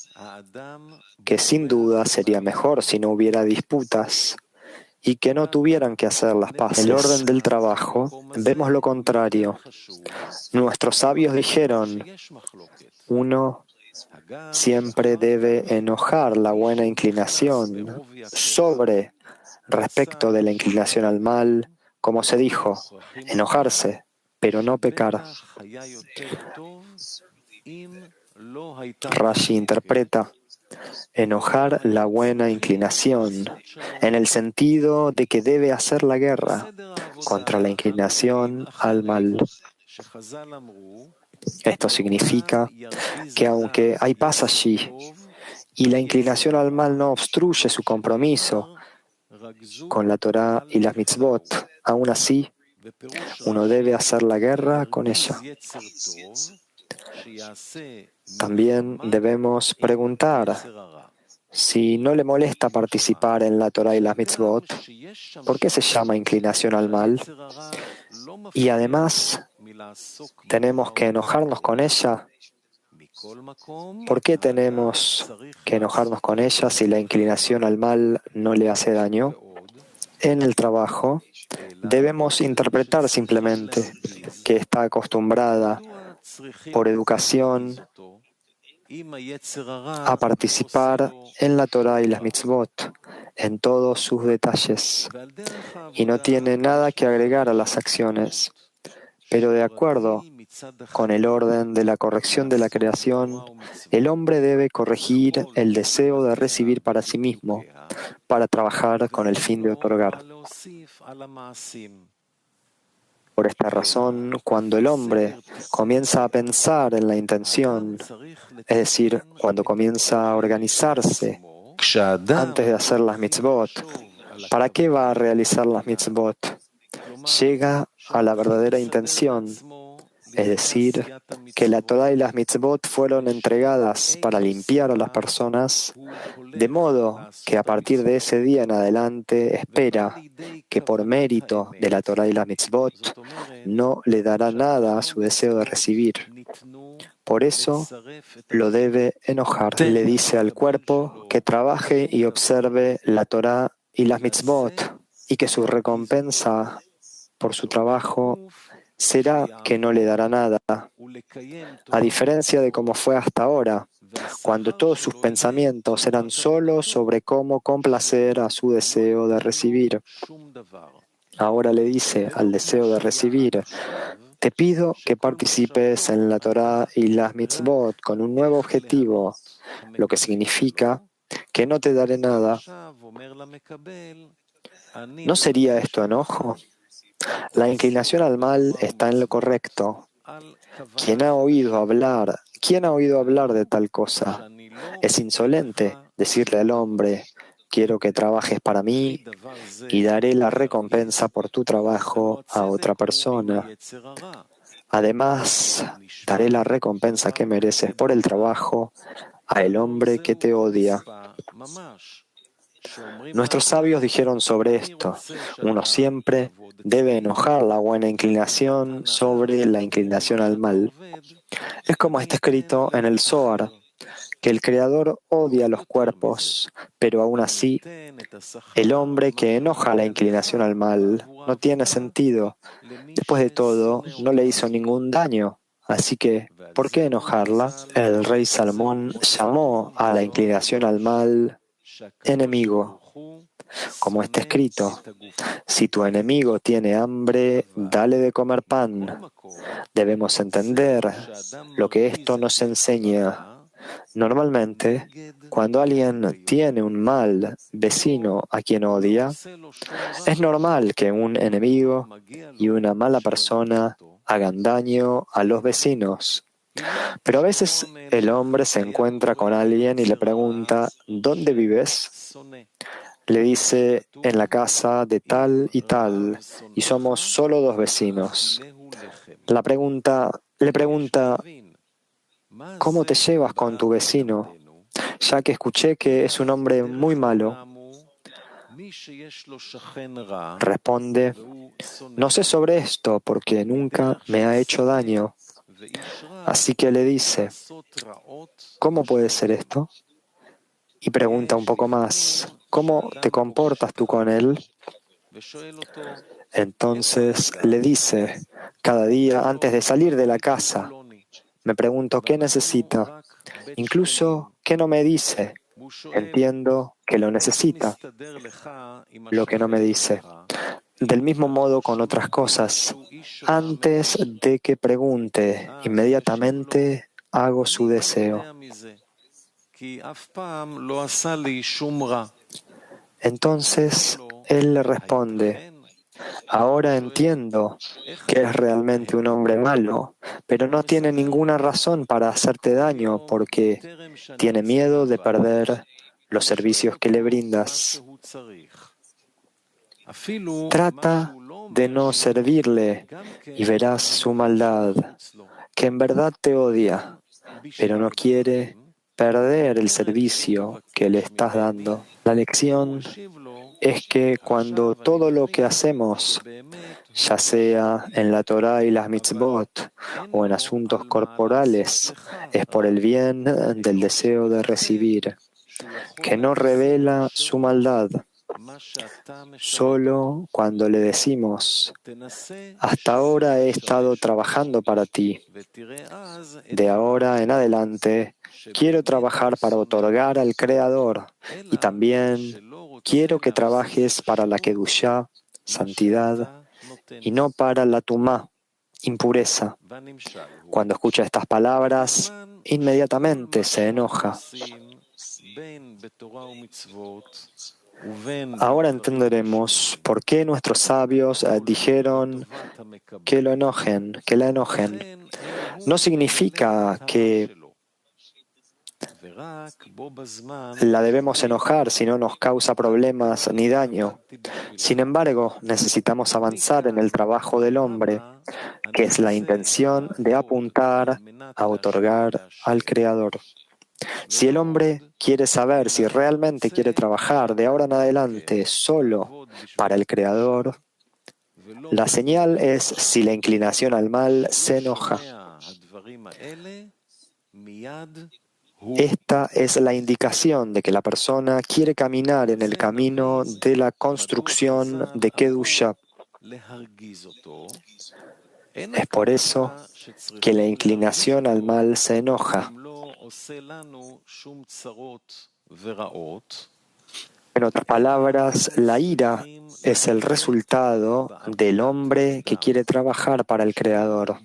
que sin duda sería mejor si no hubiera disputas y que no tuvieran que hacer las paces. En el orden del trabajo, vemos lo contrario. Nuestros sabios dijeron: uno siempre debe enojar la buena inclinación sobre respecto de la inclinación al mal, como se dijo, enojarse, pero no pecar. Rashi interpreta: enojar la buena inclinación, en el sentido de que debe hacer la guerra contra la inclinación al mal. Esto significa que aunque hay paz allí y la inclinación al mal no obstruye su compromiso con la Torá y las mitzvot, aún así, uno debe hacer la guerra con ella. También debemos preguntar Si no le molesta participar en la Torah y las mitzvot, ¿por qué se llama inclinación al mal? Y además, ¿tenemos que enojarnos con ella? ¿Por qué tenemos que enojarnos con ella si la inclinación al mal no le hace daño? En el trabajo, debemos interpretar simplemente que está acostumbrada por educación a participar en la Torah y las mitzvot en todos sus detalles y no tiene nada que agregar a las acciones. Pero de acuerdo con el orden de la corrección de la creación, el hombre debe corregir el deseo de recibir para sí mismo, para trabajar con el fin de otorgar. Por esta razón, cuando el hombre comienza a pensar en la intención, es decir, cuando comienza a organizarse antes de hacer las mitzvot, ¿para qué va a realizar las mitzvot? Llega a la verdadera intención, es decir, que la Torah y las mitzvot fueron entregadas para limpiar a las personas, de modo que a partir de ese día en adelante espera que por mérito de la Torah y las mitzvot no le dará nada a su deseo de recibir. Por eso lo debe enojar. Le dice al cuerpo que trabaje y observe la Torah y las mitzvot y que su recompensa por su trabajo será que no le dará nada, a diferencia de cómo fue hasta ahora, cuando todos sus pensamientos eran solo sobre cómo complacer a su deseo de recibir. Ahora le dice al deseo de recibir: te pido que participes en la Torah y las mitzvot con un nuevo objetivo, lo que significa que no te daré nada. ¿No sería esto enojo? La inclinación al mal está en lo correcto. ¿Quién ha oído hablar de tal cosa? Es insolente decirle al hombre: quiero que trabajes para mí y daré la recompensa por tu trabajo a otra persona. Además, daré la recompensa que mereces por el trabajo a el hombre que te odia. Nuestros sabios dijeron sobre esto: uno siempre debe enojar la buena inclinación sobre la inclinación al mal. Es como está escrito en el Zohar, que el Creador odia los cuerpos, pero aún así, el hombre que enoja la inclinación al mal no tiene sentido. Después de todo, no le hizo ningún daño. Así que, ¿por qué enojarla? El rey Salomón llamó a la inclinación al mal enemigo. Como está escrito: si tu enemigo tiene hambre, dale de comer pan. Debemos entender lo que esto nos enseña. Normalmente, cuando alguien tiene un mal vecino a quien odia, es normal que un enemigo y una mala persona hagan daño a los vecinos. Pero a veces el hombre se encuentra con alguien y le pregunta: ¿dónde vives? Le dice: en la casa de tal y tal, y somos solo dos vecinos. Le pregunta: ¿cómo te llevas con tu vecino? Ya que escuché que es un hombre muy malo. Responde: no sé sobre esto porque nunca me ha hecho daño. Así que le dice: ¿cómo puede ser esto? Y pregunta un poco más: ¿cómo te comportas tú con él? Entonces le dice: cada día antes de salir de la casa, me pregunto qué necesita, incluso qué no me dice. Entiendo que lo necesita, lo que no me dice. Del mismo modo con otras cosas, antes de que pregunte, inmediatamente hago su deseo. Entonces él le responde: ahora entiendo que es realmente un hombre malo, pero no tiene ninguna razón para hacerte daño porque tiene miedo de perder los servicios que le brindas. Trata de no servirle y verás su maldad, que en verdad te odia, pero no quiere perder el servicio que le estás dando. La lección es que cuando todo lo que hacemos, ya sea en la Torá y las mitzvot o en asuntos corporales, es por el bien del deseo de recibir, que no revela su maldad. Solo cuando le decimos, hasta ahora he estado trabajando para ti, de ahora en adelante quiero trabajar para otorgar al Creador y también quiero que trabajes para la Kedushá, santidad, y no para la Tumá, impureza. Cuando escucha estas palabras, inmediatamente se enoja. Ahora entenderemos por qué nuestros sabios dijeron que lo enojen, que la enojen. No significa que la debemos enojar si no nos causa problemas ni daño. Sin embargo, necesitamos avanzar en el trabajo del hombre, que es la intención de apuntar a otorgar al Creador. Si el hombre quiere saber si realmente quiere trabajar de ahora en adelante solo para el Creador, la señal es si la inclinación al mal se enoja. Esta es la indicación de que la persona quiere caminar en el camino de la construcción de Kedusha. Es por eso que la inclinación al mal se enoja. En otras palabras, la ira es el resultado del hombre que quiere trabajar para el Creador.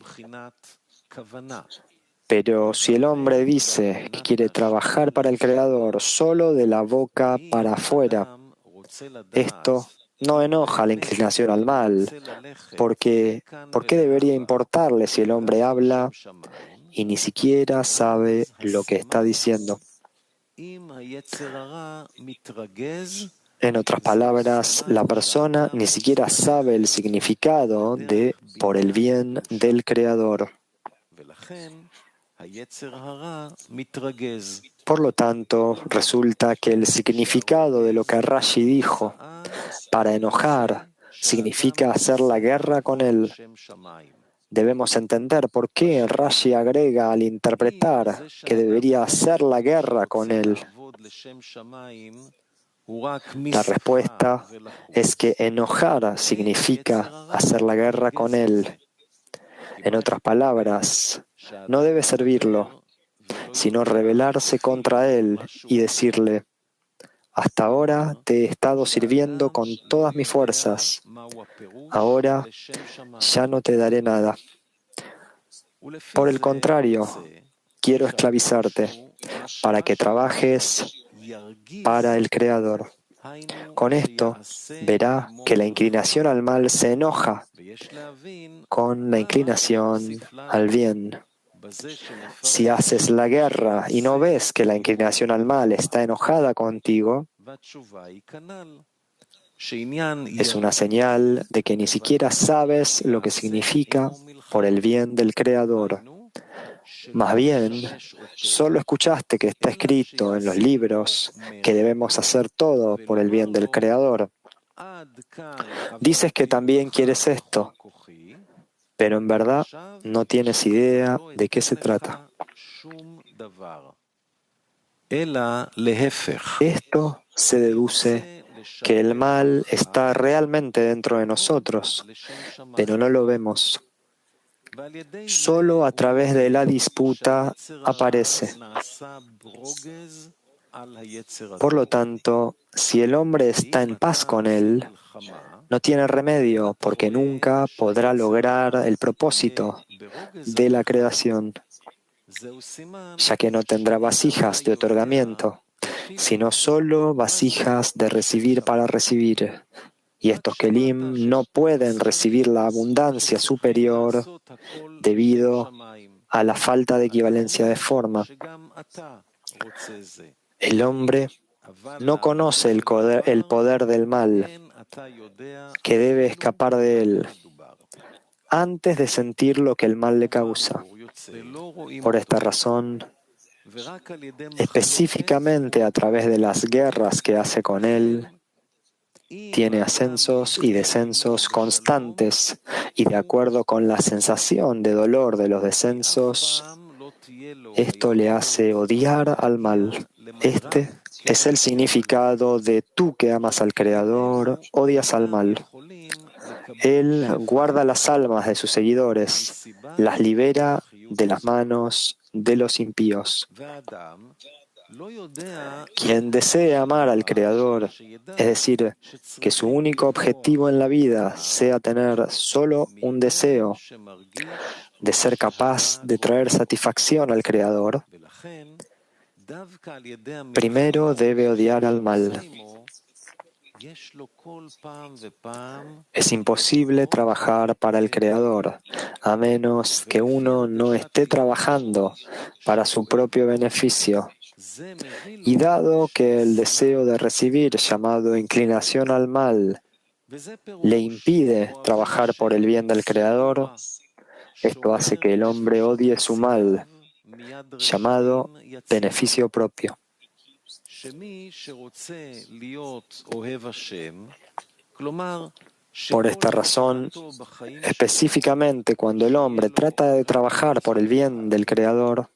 Pero si el hombre dice que quiere trabajar para el Creador solo de la boca para afuera, esto no enoja la inclinación al mal, porque ¿por qué debería importarle si el hombre habla y ni siquiera sabe lo que está diciendo? En otras palabras, la persona ni siquiera sabe el significado de por el bien del Creador. Por lo tanto, resulta que el significado de lo que Rashi dijo, para enojar, significa hacer la guerra con él. Debemos entender por qué Rashi agrega al interpretar que debería hacer la guerra con él. La respuesta es que enojar significa hacer la guerra con él. En otras palabras, no debe servirlo, sino rebelarse contra él y decirle, hasta ahora te he estado sirviendo con todas mis fuerzas, ahora ya no te daré nada. Por el contrario, quiero esclavizarte para que trabajes para el Creador. Con esto, verá que la inclinación al mal se enoja con la inclinación al bien. Si haces la guerra y no ves que la inclinación al mal está enojada contigo, es una señal de que ni siquiera sabes lo que significa por el bien del Creador. Más bien, solo escuchaste que está escrito en los libros que debemos hacer todo por el bien del Creador. Dices que también quieres esto, pero en verdad no tienes idea de qué se trata. Esto se deduce que el mal está realmente dentro de nosotros, pero no lo vemos. Solo a través de la disputa aparece. Por lo tanto, si el hombre está en paz con él, no tiene remedio porque nunca podrá lograr el propósito de la creación, ya que no tendrá vasijas de otorgamiento, sino solo vasijas de recibir para recibir. Y estos kelim no pueden recibir la abundancia superior debido a la falta de equivalencia de forma. El hombre no conoce el poder del mal, que debe escapar de él antes de sentir lo que el mal le causa. Por esta razón, Específicamente a través de las guerras que hace con él, tiene ascensos y descensos constantes, y de acuerdo con la sensación de dolor de los descensos, esto le hace odiar al mal. Este es el significado de tú que amas al Creador, odias al mal. Él guarda las almas de sus seguidores, las libera de las manos de los impíos. Quien desee amar al Creador, es decir, que su único objetivo en la vida sea tener solo un deseo de ser capaz de traer satisfacción al Creador, primero debe odiar al mal. Es imposible trabajar para el Creador, a menos que uno no esté trabajando para su propio beneficio. Y dado que el deseo de recibir, llamado inclinación al mal, le impide trabajar por el bien del Creador, esto hace que el hombre odie su mal, llamado beneficio propio. Por esta razón, específicamente cuando el hombre trata de trabajar por el bien del Creador,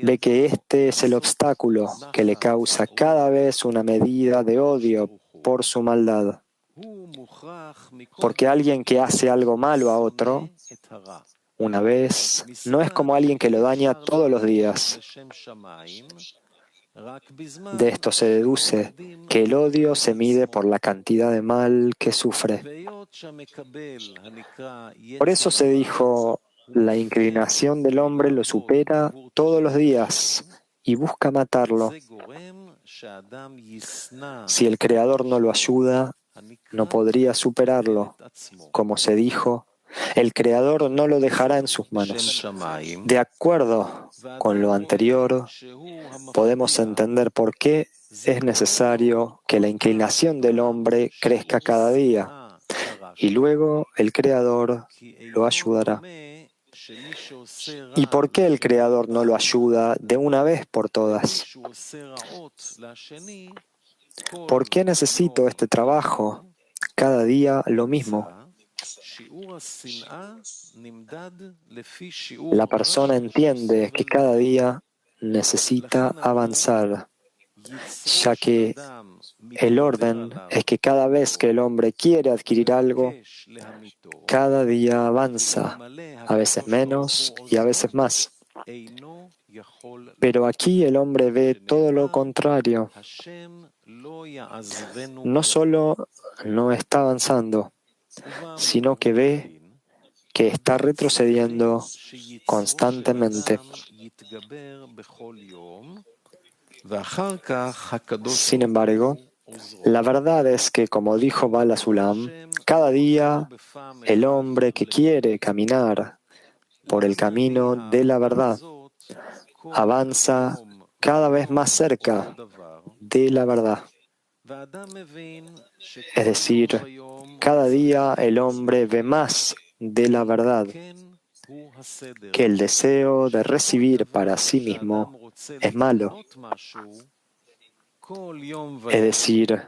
ve que este es el obstáculo que le causa cada vez una medida de odio por su maldad. Porque alguien que hace algo malo a otro, una vez, no es como alguien que lo daña todos los días. De esto se deduce que el odio se mide por la cantidad de mal que sufre. Por eso se dijo, la inclinación del hombre lo supera todos los días y busca matarlo. Si el Creador no lo ayuda, no podría superarlo. Como se dijo, el Creador no lo dejará en sus manos. De acuerdo con lo anterior, podemos entender por qué es necesario que la inclinación del hombre crezca cada día, y luego el Creador lo ayudará. ¿Y por qué el Creador no lo ayuda de una vez por todas? ¿Por qué necesito este trabajo? Cada día lo mismo. La persona entiende que cada día necesita avanzar, ya que el orden es que cada vez que el hombre quiere adquirir algo, cada día avanza, a veces menos y a veces más. Pero aquí el hombre ve todo lo contrario. No solo no está avanzando, sino que ve que está retrocediendo constantemente. Sin embargo, la verdad es que, como dijo Bala Sulam, cada día el hombre que quiere caminar por el camino de la verdad avanza cada vez más cerca de la verdad. Es decir, cada día el hombre ve más de la verdad, que el deseo de recibir para sí mismo es malo. Es decir,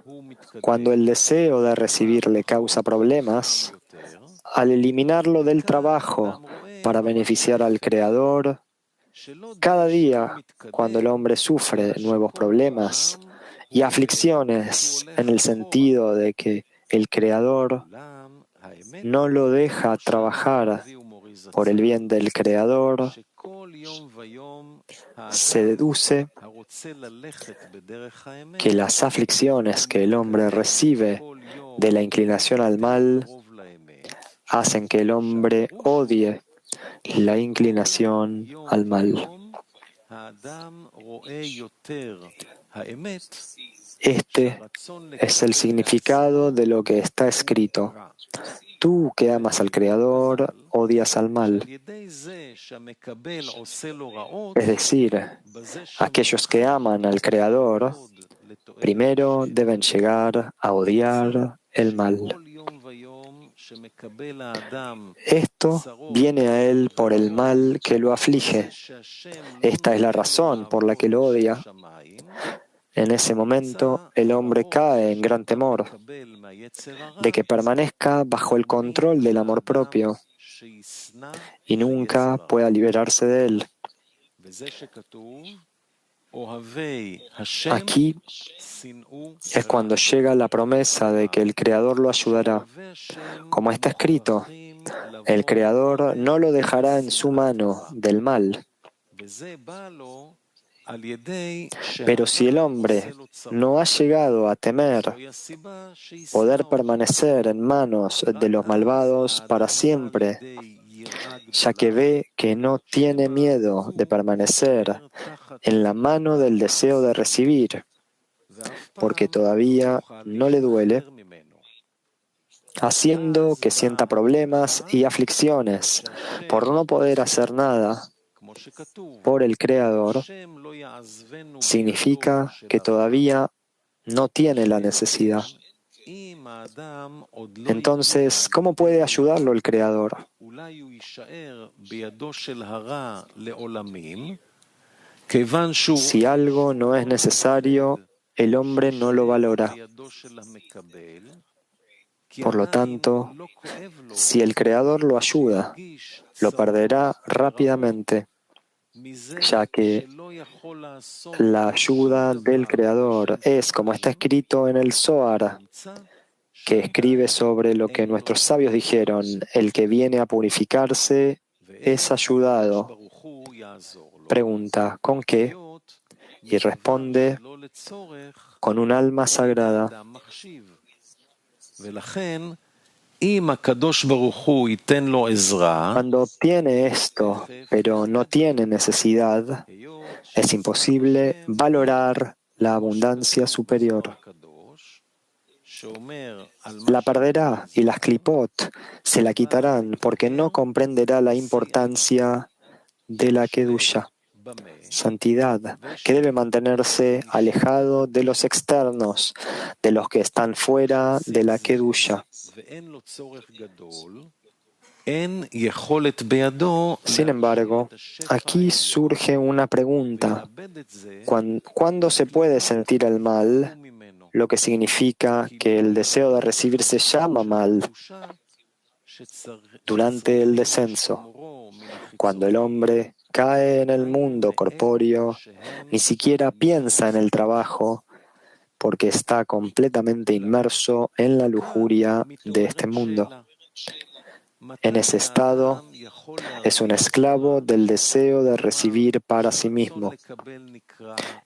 cuando el deseo de recibir le causa problemas, al eliminarlo del trabajo para beneficiar al Creador, cada día, cuando el hombre sufre nuevos problemas y aflicciones en el sentido de que el Creador no lo deja trabajar por el bien del Creador, se deduce que las aflicciones que el hombre recibe de la inclinación al mal hacen que el hombre odie la inclinación al mal. Este es el significado de lo que está escrito. Tú que amas al Creador, odias al mal. Es decir, aquellos que aman al Creador, primero deben llegar a odiar el mal. esto viene a él por el mal que lo aflige. Esta es la razón por la que lo odia. En ese momento, el hombre cae en gran temor de que permanezca bajo el control del amor propio y nunca pueda liberarse de él. Aquí es cuando llega la promesa de que el Creador lo ayudará. Como está escrito, el Creador no lo dejará en su mano del mal. Pero si el hombre no ha llegado a temer poder permanecer en manos de los malvados para siempre, ya que ve que no tiene miedo de permanecer en la mano del deseo de recibir, porque todavía no le duele, haciendo que sienta problemas y aflicciones por no poder hacer nada por el Creador, significa que todavía no tiene la necesidad. Entonces, ¿cómo puede ayudarlo el Creador? Si algo no es necesario, el hombre no lo valora. Por lo tanto, si el Creador lo ayuda, lo perderá rápidamente, ya que la ayuda del Creador es, como está escrito en el Zohar, que escribe sobre lo que nuestros sabios dijeron: el que viene a purificarse es ayudado. Pregunta, ¿con qué? Y responde, con un alma sagrada. Cuando obtiene esto, pero no tiene necesidad, es imposible valorar la abundancia superior. La perderá y las clipot se la quitarán porque no comprenderá la importancia de la kedusha, santidad, que debe mantenerse alejado de los externos, de los que están fuera de la kedusha. Sin embargo, aquí surge una pregunta. ¿Cuándo se puede sentir el mal? Lo que significa que el deseo de recibir se llama mal. Durante el descenso, cuando el hombre cae en el mundo corpóreo, ni siquiera piensa en el trabajo porque está completamente inmerso en la lujuria de este mundo. En ese estado, es un esclavo del deseo de recibir para sí mismo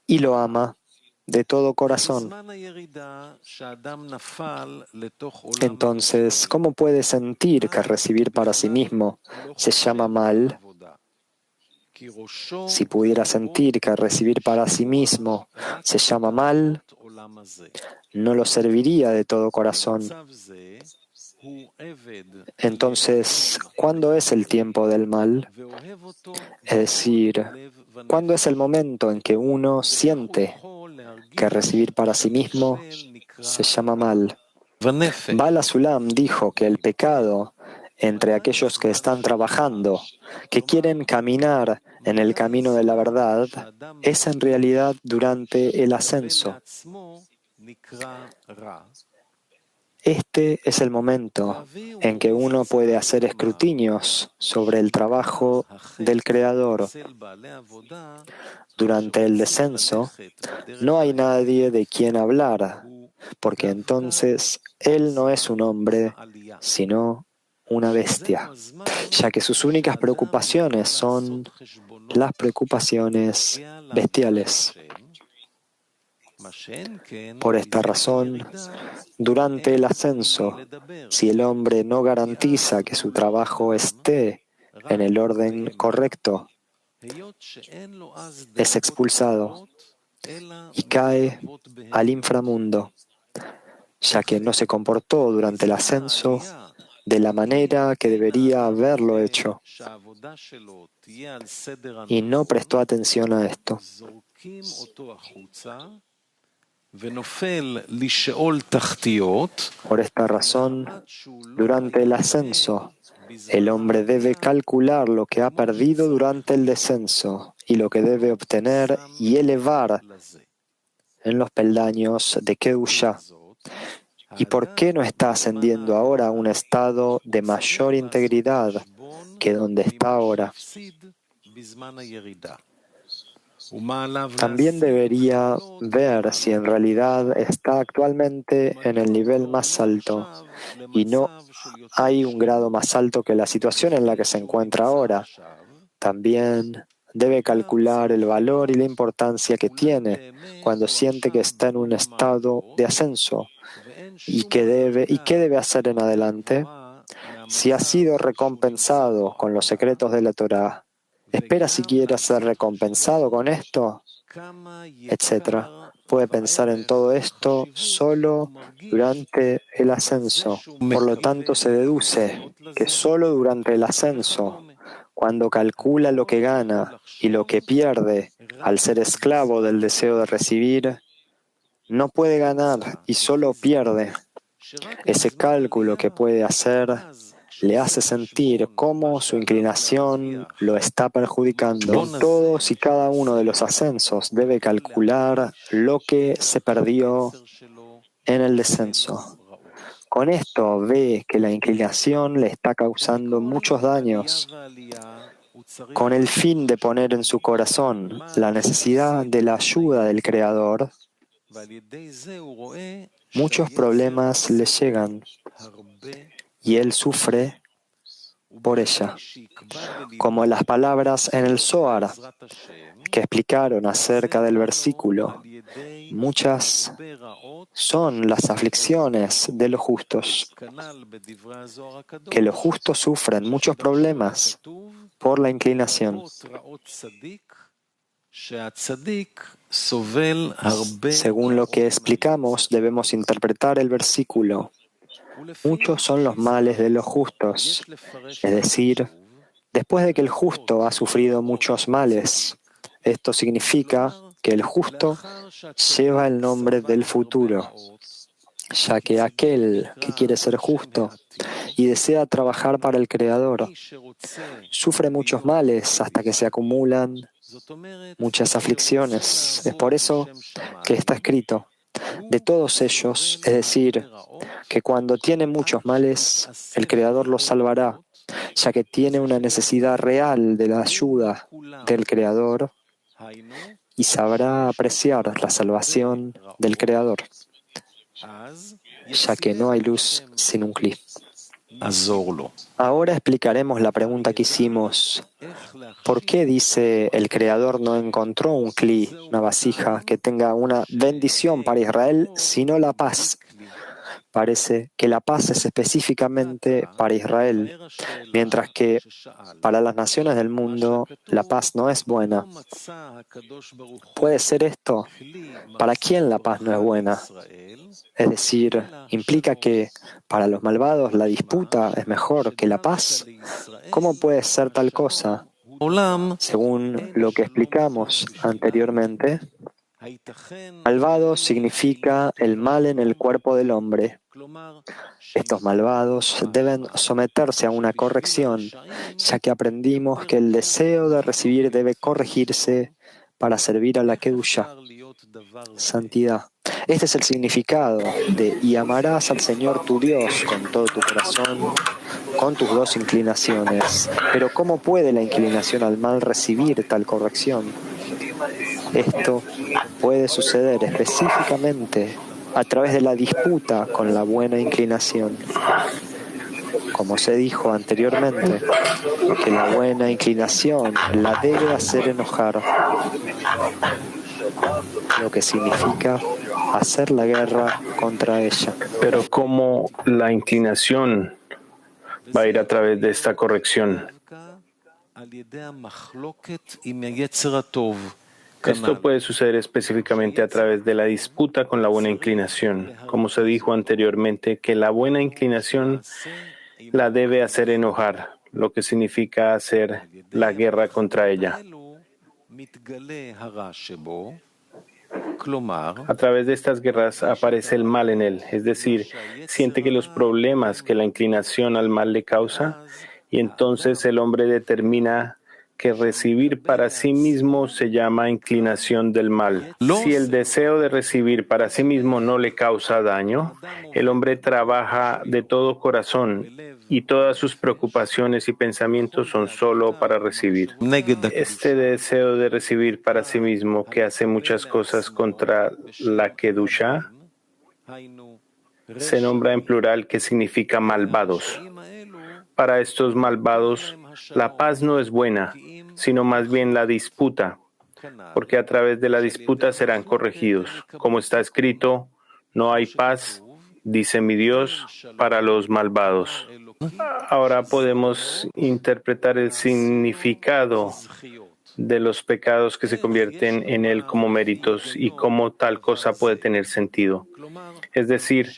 y lo ama de todo corazón. Entonces, ¿cómo puede sentir que recibir para sí mismo se llama mal? Si pudiera sentir que recibir para sí mismo se llama mal, no lo serviría de todo corazón. Entonces, ¿cuándo es el tiempo del mal? Es decir, ¿cuándo es el momento en que uno siente que recibir para sí mismo se llama mal? Bala Sulam dijo que el pecado entre aquellos que están trabajando, que quieren caminar en el camino de la verdad, es en realidad durante el ascenso. Este es el momento en que uno puede hacer escrutinios sobre el trabajo del Creador. Durante el descenso, no hay nadie de quien hablar, porque entonces él no es un hombre, sino una bestia, ya que sus únicas preocupaciones son las preocupaciones bestiales. Por esta razón, durante el ascenso, si el hombre no garantiza que su trabajo esté en el orden correcto, es expulsado y cae al inframundo, ya que no se comportó durante el ascenso de la manera que debería haberlo hecho y no prestó atención a esto. Por esta razón, durante el ascenso, el hombre debe calcular lo que ha perdido durante el descenso y lo que debe obtener y elevar en los peldaños de Kedusha. ¿Y por qué no está ascendiendo ahora a un estado de mayor integridad que donde está ahora? También debería ver si en realidad está actualmente en el nivel más alto y no hay un grado más alto que la situación en la que se encuentra ahora. También debe calcular el valor y la importancia que tiene cuando siente que está en un estado de ascenso y qué debe hacer en adelante. Si ha sido recompensado con los secretos de la Torá, ¿espera siquiera ser recompensado con esto? Etcétera. Puede pensar en todo esto solo durante el ascenso. Por lo tanto, se deduce que solo durante el ascenso, cuando calcula lo que gana y lo que pierde al ser esclavo del deseo de recibir, no puede ganar y solo pierde. Ese cálculo que puede hacer le hace sentir cómo su inclinación lo está perjudicando. En todos y cada uno de los ascensos debe calcular lo que se perdió en el descenso. Con esto ve que la inclinación le está causando muchos daños. Con el fin de poner en su corazón la necesidad de la ayuda del Creador, muchos problemas le llegan y él sufre por ella, como las palabras en el Zohar que explicaron acerca del versículo. Muchas son las aflicciones de los justos, que los justos sufren muchos problemas por la inclinación. Según lo que explicamos, debemos interpretar el versículo. Muchos son los males de los justos, es decir, después de que el justo ha sufrido muchos males. Esto significa que el justo lleva el nombre del futuro, ya que aquel que quiere ser justo y desea trabajar para el Creador sufre muchos males hasta que se acumulan muchas aflicciones. Es por eso que está escrito, de todos ellos, es decir, que cuando tiene muchos males, el Creador los salvará, ya que tiene una necesidad real de la ayuda del Creador y sabrá apreciar la salvación del Creador, ya que no hay luz sin un cli. Ahora explicaremos la pregunta que hicimos. ¿Por qué dice el Creador no encontró un cli, una vasija, que tenga una bendición para Israel, sino la paz? Parece que la paz es específicamente para Israel, mientras que para las naciones del mundo la paz no es buena. ¿Puede ser esto? ¿Para quién la paz no es buena? Es decir, ¿implica que para los malvados la disputa es mejor que la paz? ¿Cómo puede ser tal cosa? Según lo que explicamos anteriormente, malvado significa el mal en el cuerpo del hombre. Estos malvados deben someterse a una corrección, ya que aprendimos que el deseo de recibir debe corregirse para servir a la Kedusha, santidad. Este es el significado de y amarás al Señor tu Dios con todo tu corazón, con tus dos inclinaciones. Pero ¿cómo puede la inclinación al mal recibir tal corrección? Esto puede suceder específicamente a través de la disputa con la buena inclinación. Como se dijo anteriormente, que la buena inclinación la debe hacer enojar, lo que significa hacer la guerra contra ella. Pero ¿cómo la inclinación va a ir a través de esta corrección? Esto puede suceder específicamente a través de la disputa con la buena inclinación. Como se dijo anteriormente, que la buena inclinación la debe hacer enojar, lo que significa hacer la guerra contra ella. A través de estas guerras aparece el mal en él, es decir, siente que los problemas que la inclinación al mal le causa, y entonces el hombre determina que recibir para sí mismo se llama inclinación del mal. Si el deseo de recibir para sí mismo no le causa daño, el hombre trabaja de todo corazón y todas sus preocupaciones y pensamientos son solo para recibir. Este deseo de recibir para sí mismo, que hace muchas cosas contra la Kedusha, se nombra en plural, que significa malvados. Para estos malvados, la paz no es buena, sino más bien la disputa, porque a través de la disputa serán corregidos. Como está escrito, no hay paz, dice mi Dios, para los malvados. Ahora podemos interpretar el significado de los pecados que se convierten en él como méritos y cómo tal cosa puede tener sentido. Es decir,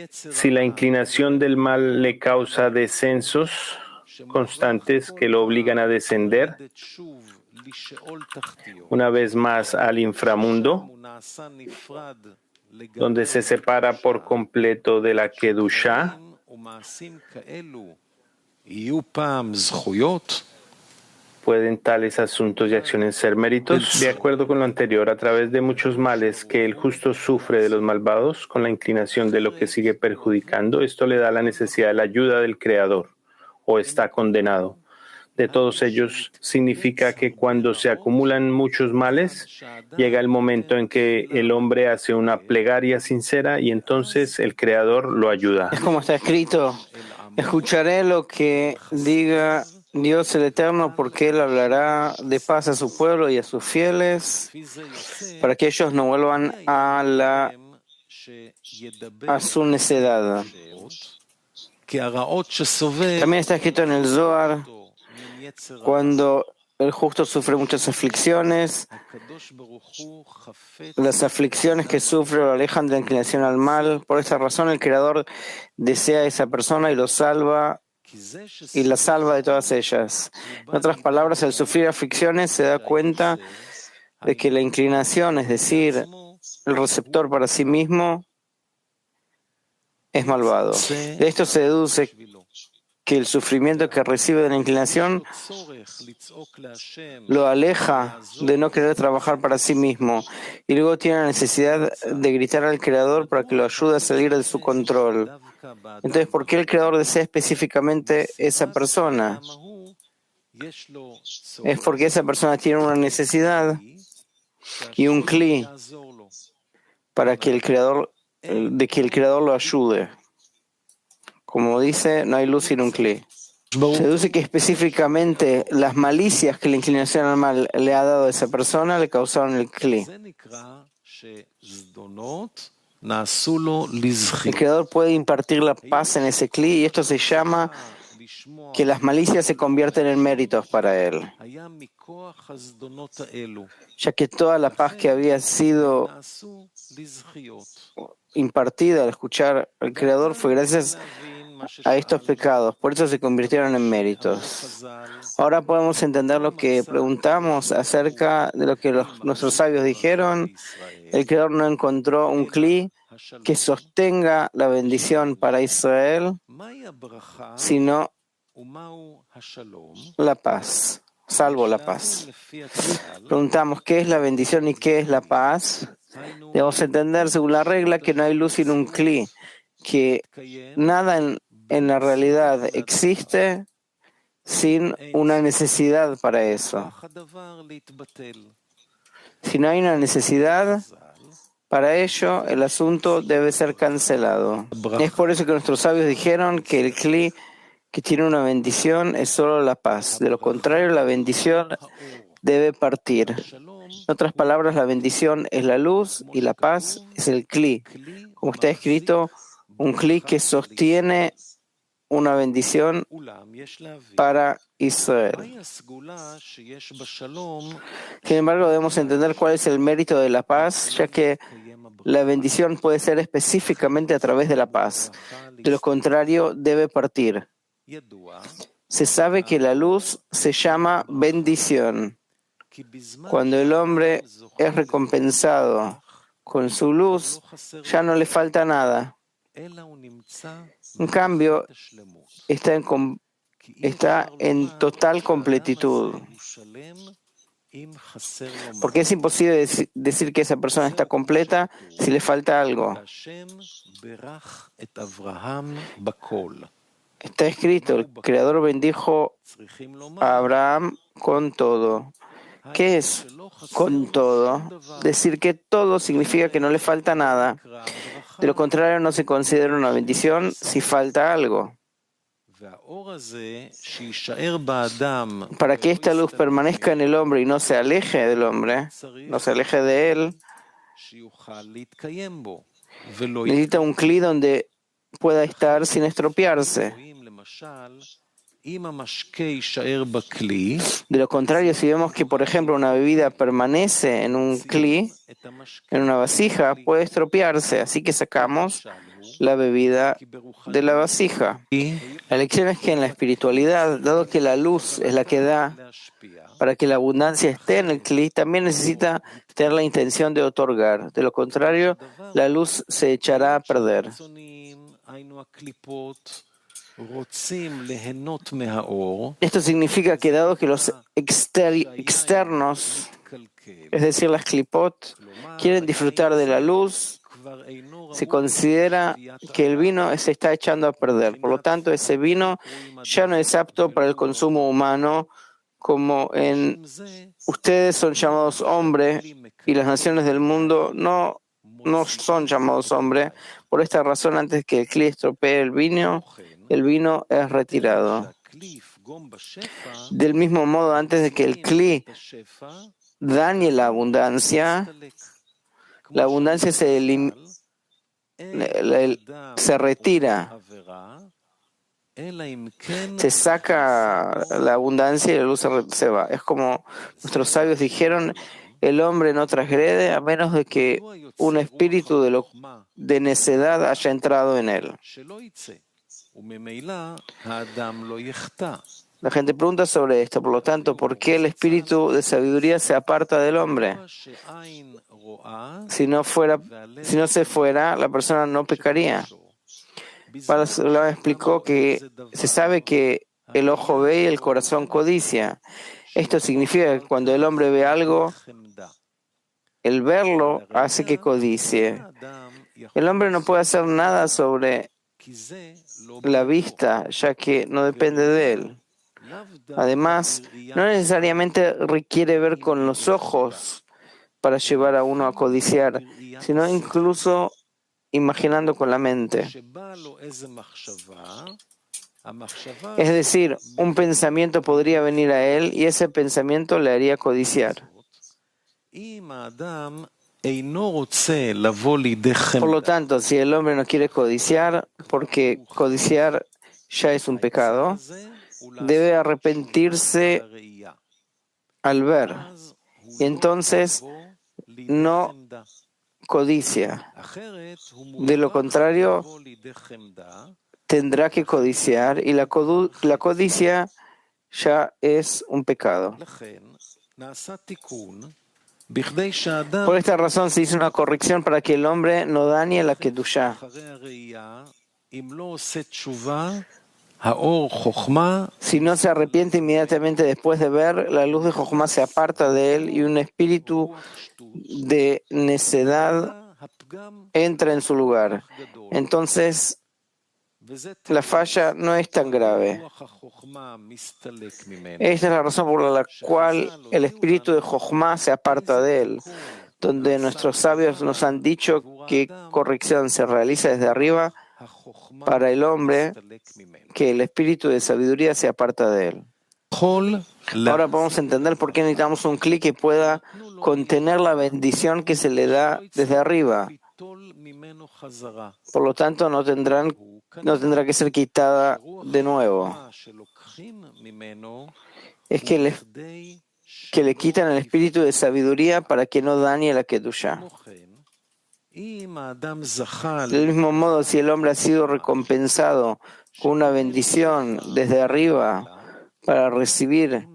si la inclinación del mal le causa descensos constantes que lo obligan a descender una vez más al inframundo, donde se separa por completo de la Kedusha, ¿pueden tales asuntos y acciones ser méritos? De acuerdo con lo anterior, a través de muchos males que el justo sufre de los malvados, con la inclinación de lo que sigue perjudicando, esto le da la necesidad de la ayuda del Creador, o está condenado. De todos ellos, significa que cuando se acumulan muchos males, llega el momento en que el hombre hace una plegaria sincera y entonces el Creador lo ayuda. Es como está escrito: escucharé lo que diga Dios el Eterno, porque Él hablará de paz a su pueblo y a sus fieles, para que ellos no vuelvan a su necedad. También está escrito en el Zohar: cuando el justo sufre muchas aflicciones, las aflicciones que sufre lo alejan de la inclinación al mal. Por esta razón, el Creador desea a esa persona y la salva de todas ellas. En otras palabras, al sufrir aflicciones se da cuenta de que la inclinación, es decir, el receptor para sí mismo, es malvado. De esto se deduce que el sufrimiento que recibe de la inclinación lo aleja de no querer trabajar para sí mismo y luego tiene la necesidad de gritar al Creador para que lo ayude a salir de su control. Entonces, ¿por qué el Creador desea específicamente esa persona? Es porque esa persona tiene una necesidad y un cli para que el Creador lo ayude. Como dice, no hay luz sin un cli. Se deduce que específicamente las malicias que la inclinación al mal le ha dado a esa persona le causaron el cli. El Creador puede impartir la paz en ese cli y esto se llama que las malicias se convierten en méritos para él, ya que toda la paz que había sido impartida al escuchar al Creador fue gracias a estos pecados, por eso se convirtieron en méritos. Ahora podemos entender lo que preguntamos acerca de lo que nuestros sabios dijeron. El Creador no encontró un cli que sostenga la bendición para Israel, sino la paz, salvo la paz. Preguntamos, ¿qué es la bendición y qué es la paz? Debemos entender, según la regla, que no hay luz sin un cli, que nada en la realidad existe sin una necesidad para eso. Si no hay una necesidad para ello, el asunto debe ser cancelado. Es por eso que nuestros sabios dijeron que el cli que tiene una bendición es solo la paz. De lo contrario, la bendición debe partir. En otras palabras, la bendición es la luz y la paz es el cli. Como está escrito, un cli que sostiene una bendición para Israel. Sin embargo, debemos entender cuál es el mérito de la paz, ya que la bendición puede ser específicamente a través de la paz. De lo contrario, debe partir. Se sabe que la luz se llama bendición. Cuando el hombre es recompensado con su luz, ya no le falta nada. En cambio, está en total completitud. Porque es imposible decir que esa persona está completa si le falta algo. Está escrito, el Creador bendijo a Abraham con todo. ¿Qué es con todo? Decir que todo significa que no le falta nada. De lo contrario, no se considera una bendición si falta algo. Para que esta luz permanezca en el hombre y no se aleje del hombre, no se aleje de él, necesita un cli donde pueda estar sin estropearse. De lo contrario, si vemos que, por ejemplo, una bebida permanece en un cli, en una vasija, puede estropearse, así que sacamos la bebida de la vasija. La lección es que en la espiritualidad, dado que la luz es la que da, para que la abundancia esté en el cli, también necesita tener la intención de otorgar. De lo contrario, la luz se echará a perder. Esto significa que dado que los externos, es decir, las clipot, quieren disfrutar de la luz, se considera que el vino se está echando a perder. Por lo tanto, ese vino ya no es apto para el consumo humano, como en ustedes son llamados hombre y las naciones del mundo no son llamados hombre. Por esta razón, antes que el cli estropee el vino es retirado. Del mismo modo, antes de que el cli dañe la abundancia se retira. Se saca la abundancia y la luz se va. Es como nuestros sabios dijeron, el hombre no transgrede a menos de que un espíritu de necedad haya entrado en él. La gente pregunta sobre esto, por lo tanto, ¿por qué el espíritu de sabiduría se aparta del hombre? Si no se fuera, la persona no pecaría. Bala explicó que se sabe que el ojo ve y el corazón codicia. Esto significa que cuando el hombre ve algo, el verlo hace que codicie. El hombre no puede hacer nada sobre la vista, ya que no depende de él. Además, no necesariamente requiere ver con los ojos para llevar a uno a codiciar, sino incluso imaginando con la mente. Es decir, un pensamiento podría venir a él y ese pensamiento le haría codiciar. Por lo tanto, si el hombre no quiere codiciar, porque codiciar ya es un pecado, debe arrepentirse al ver. Y entonces no codicia. De lo contrario, tendrá que codiciar y la codicia ya es un pecado. Por esta razón se hizo una corrección para que el hombre no dañe la Kedushá. Si no se arrepiente inmediatamente después de ver, la luz de Jochma se aparta de él y un espíritu de necedad entra en su lugar. Entonces, la falla no es tan grave. Esta es la razón por la cual el espíritu de Jochma se aparta de él, donde nuestros sabios nos han dicho que corrección se realiza desde arriba para el hombre, que el espíritu de sabiduría se aparta de él. Ahora podemos entender por qué necesitamos un cli que pueda contener la bendición que se le da desde arriba. Por lo tanto, no tendrá que ser quitada de nuevo. Es que le quitan el espíritu de sabiduría para que no dañe la Kedushá. Del mismo modo, si el hombre ha sido recompensado con una bendición desde arriba para recibir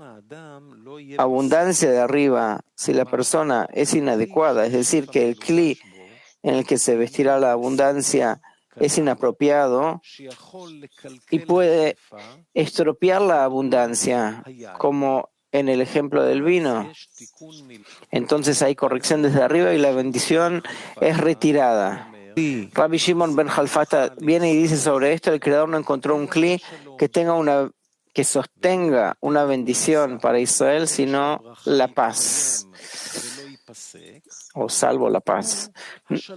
abundancia de arriba, si la persona es inadecuada, es decir, que el cli en el que se vestirá la abundancia es inapropiado y puede estropear la abundancia, como en el ejemplo del vino. Entonces hay corrección desde arriba y la bendición es retirada. Rabbi Shimon ben Halfata viene y dice sobre esto: el Creador no encontró un kli que sostenga una bendición para Israel, sino la paz, o salvo la paz.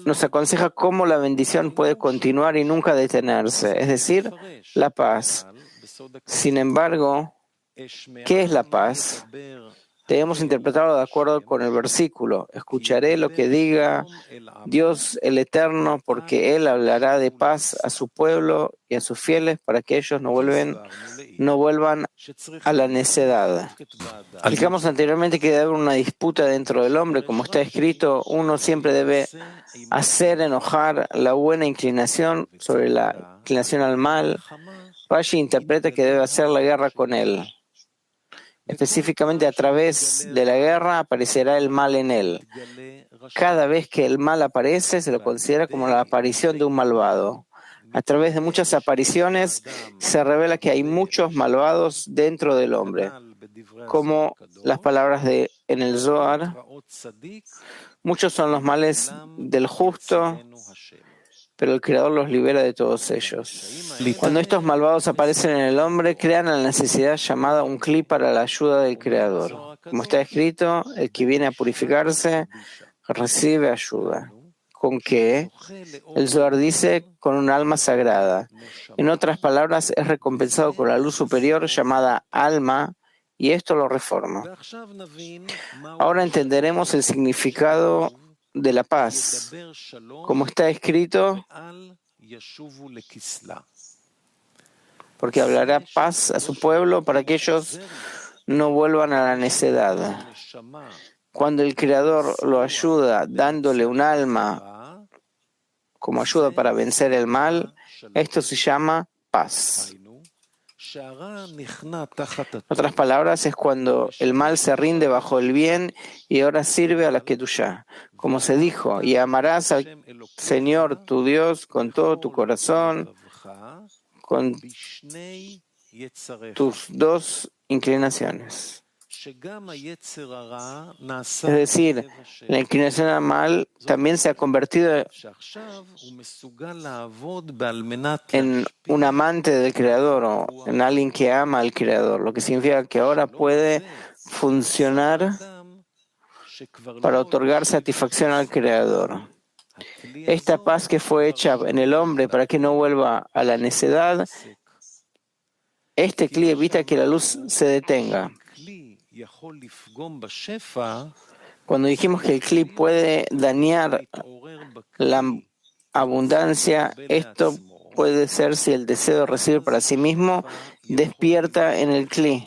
Nos aconseja cómo la bendición puede continuar y nunca detenerse, es decir, la paz. Sin embargo, ¿qué es la paz? Debemos interpretarlo de acuerdo con el versículo. Escucharé lo que diga Dios el Eterno, porque Él hablará de paz a su pueblo y a sus fieles para que ellos no vuelvan a la necedad. Explicamos anteriormente que debe haber una disputa dentro del hombre. Como está escrito, uno siempre debe hacer enojar la buena inclinación sobre la inclinación al mal. Rashi interpreta que debe hacer la guerra con él. Específicamente, a través de la guerra aparecerá el mal en él. Cada vez que el mal aparece, se lo considera como la aparición de un malvado. A través de muchas apariciones se revela que hay muchos malvados dentro del hombre. Como las palabras en el Zohar, muchos son los males del justo, pero el Creador los libera de todos ellos. Cuando estos malvados aparecen en el hombre, crean la necesidad llamada un kli para la ayuda del Creador. Como está escrito, el que viene a purificarse recibe ayuda. ¿Con qué? El Zohar dice, con un alma sagrada. En otras palabras, es recompensado con la luz superior llamada alma, y esto lo reforma. Ahora entenderemos el significado de la paz. Como está escrito, porque hablará paz a su pueblo para que ellos no vuelvan a la necedad. Cuando el Creador lo ayuda dándole un alma como ayuda para vencer el mal, esto se llama paz. En otras palabras, es cuando el mal se rinde bajo el bien y ahora sirve a la Kedushá. Como se dijo, y amarás al Señor tu Dios con todo tu corazón, con tus dos inclinaciones. Es decir, la inclinación al mal también se ha convertido en un amante del Creador o en alguien que ama al Creador, lo que significa que ahora puede funcionar para otorgar satisfacción al Creador. Esta paz que fue hecha en el hombre para que no vuelva a la necedad, este kli evita que la luz se detenga. Cuando dijimos que el kli puede dañar la abundancia, esto puede ser si el deseo de recibir para sí mismo despierta en el kli.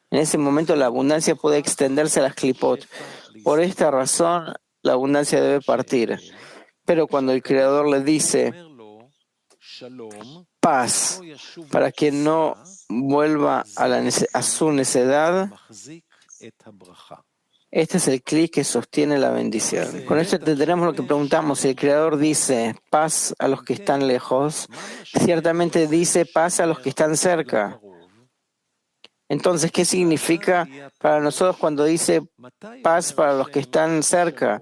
En ese momento la abundancia puede extenderse a las klipot. Por esta razón, la abundancia debe partir. Pero cuando el Creador le dice paz para que no vuelva a su necedad, este es el kli que sostiene la bendición. Con esto entenderemos lo que preguntamos. Si el Creador dice paz a los que están lejos, ciertamente dice paz a los que están cerca. Entonces, ¿qué significa para nosotros cuando dice paz para los que están cerca?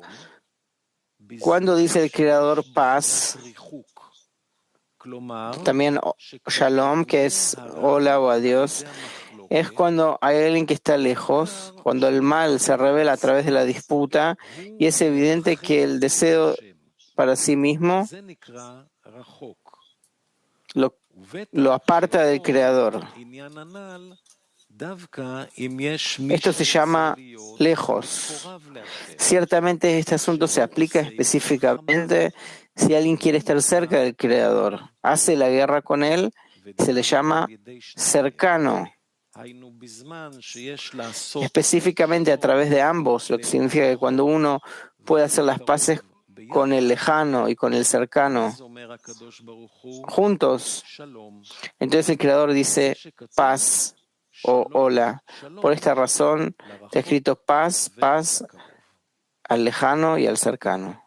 ¿Cuándo dice el Creador paz? También shalom, que es hola o adiós, es cuando hay alguien que está lejos, cuando el mal se revela a través de la disputa y es evidente que el deseo para sí mismo lo aparta del Creador. Esto se llama lejos. Ciertamente este asunto se aplica específicamente si alguien quiere estar cerca del Creador. Hace la guerra con él, se le llama cercano. Específicamente a través de ambos, lo que significa que cuando uno puede hacer las paces con el lejano y con el cercano juntos, entonces el Creador dice paz o hola. Por esta razón está escrito paz, paz al lejano y al cercano.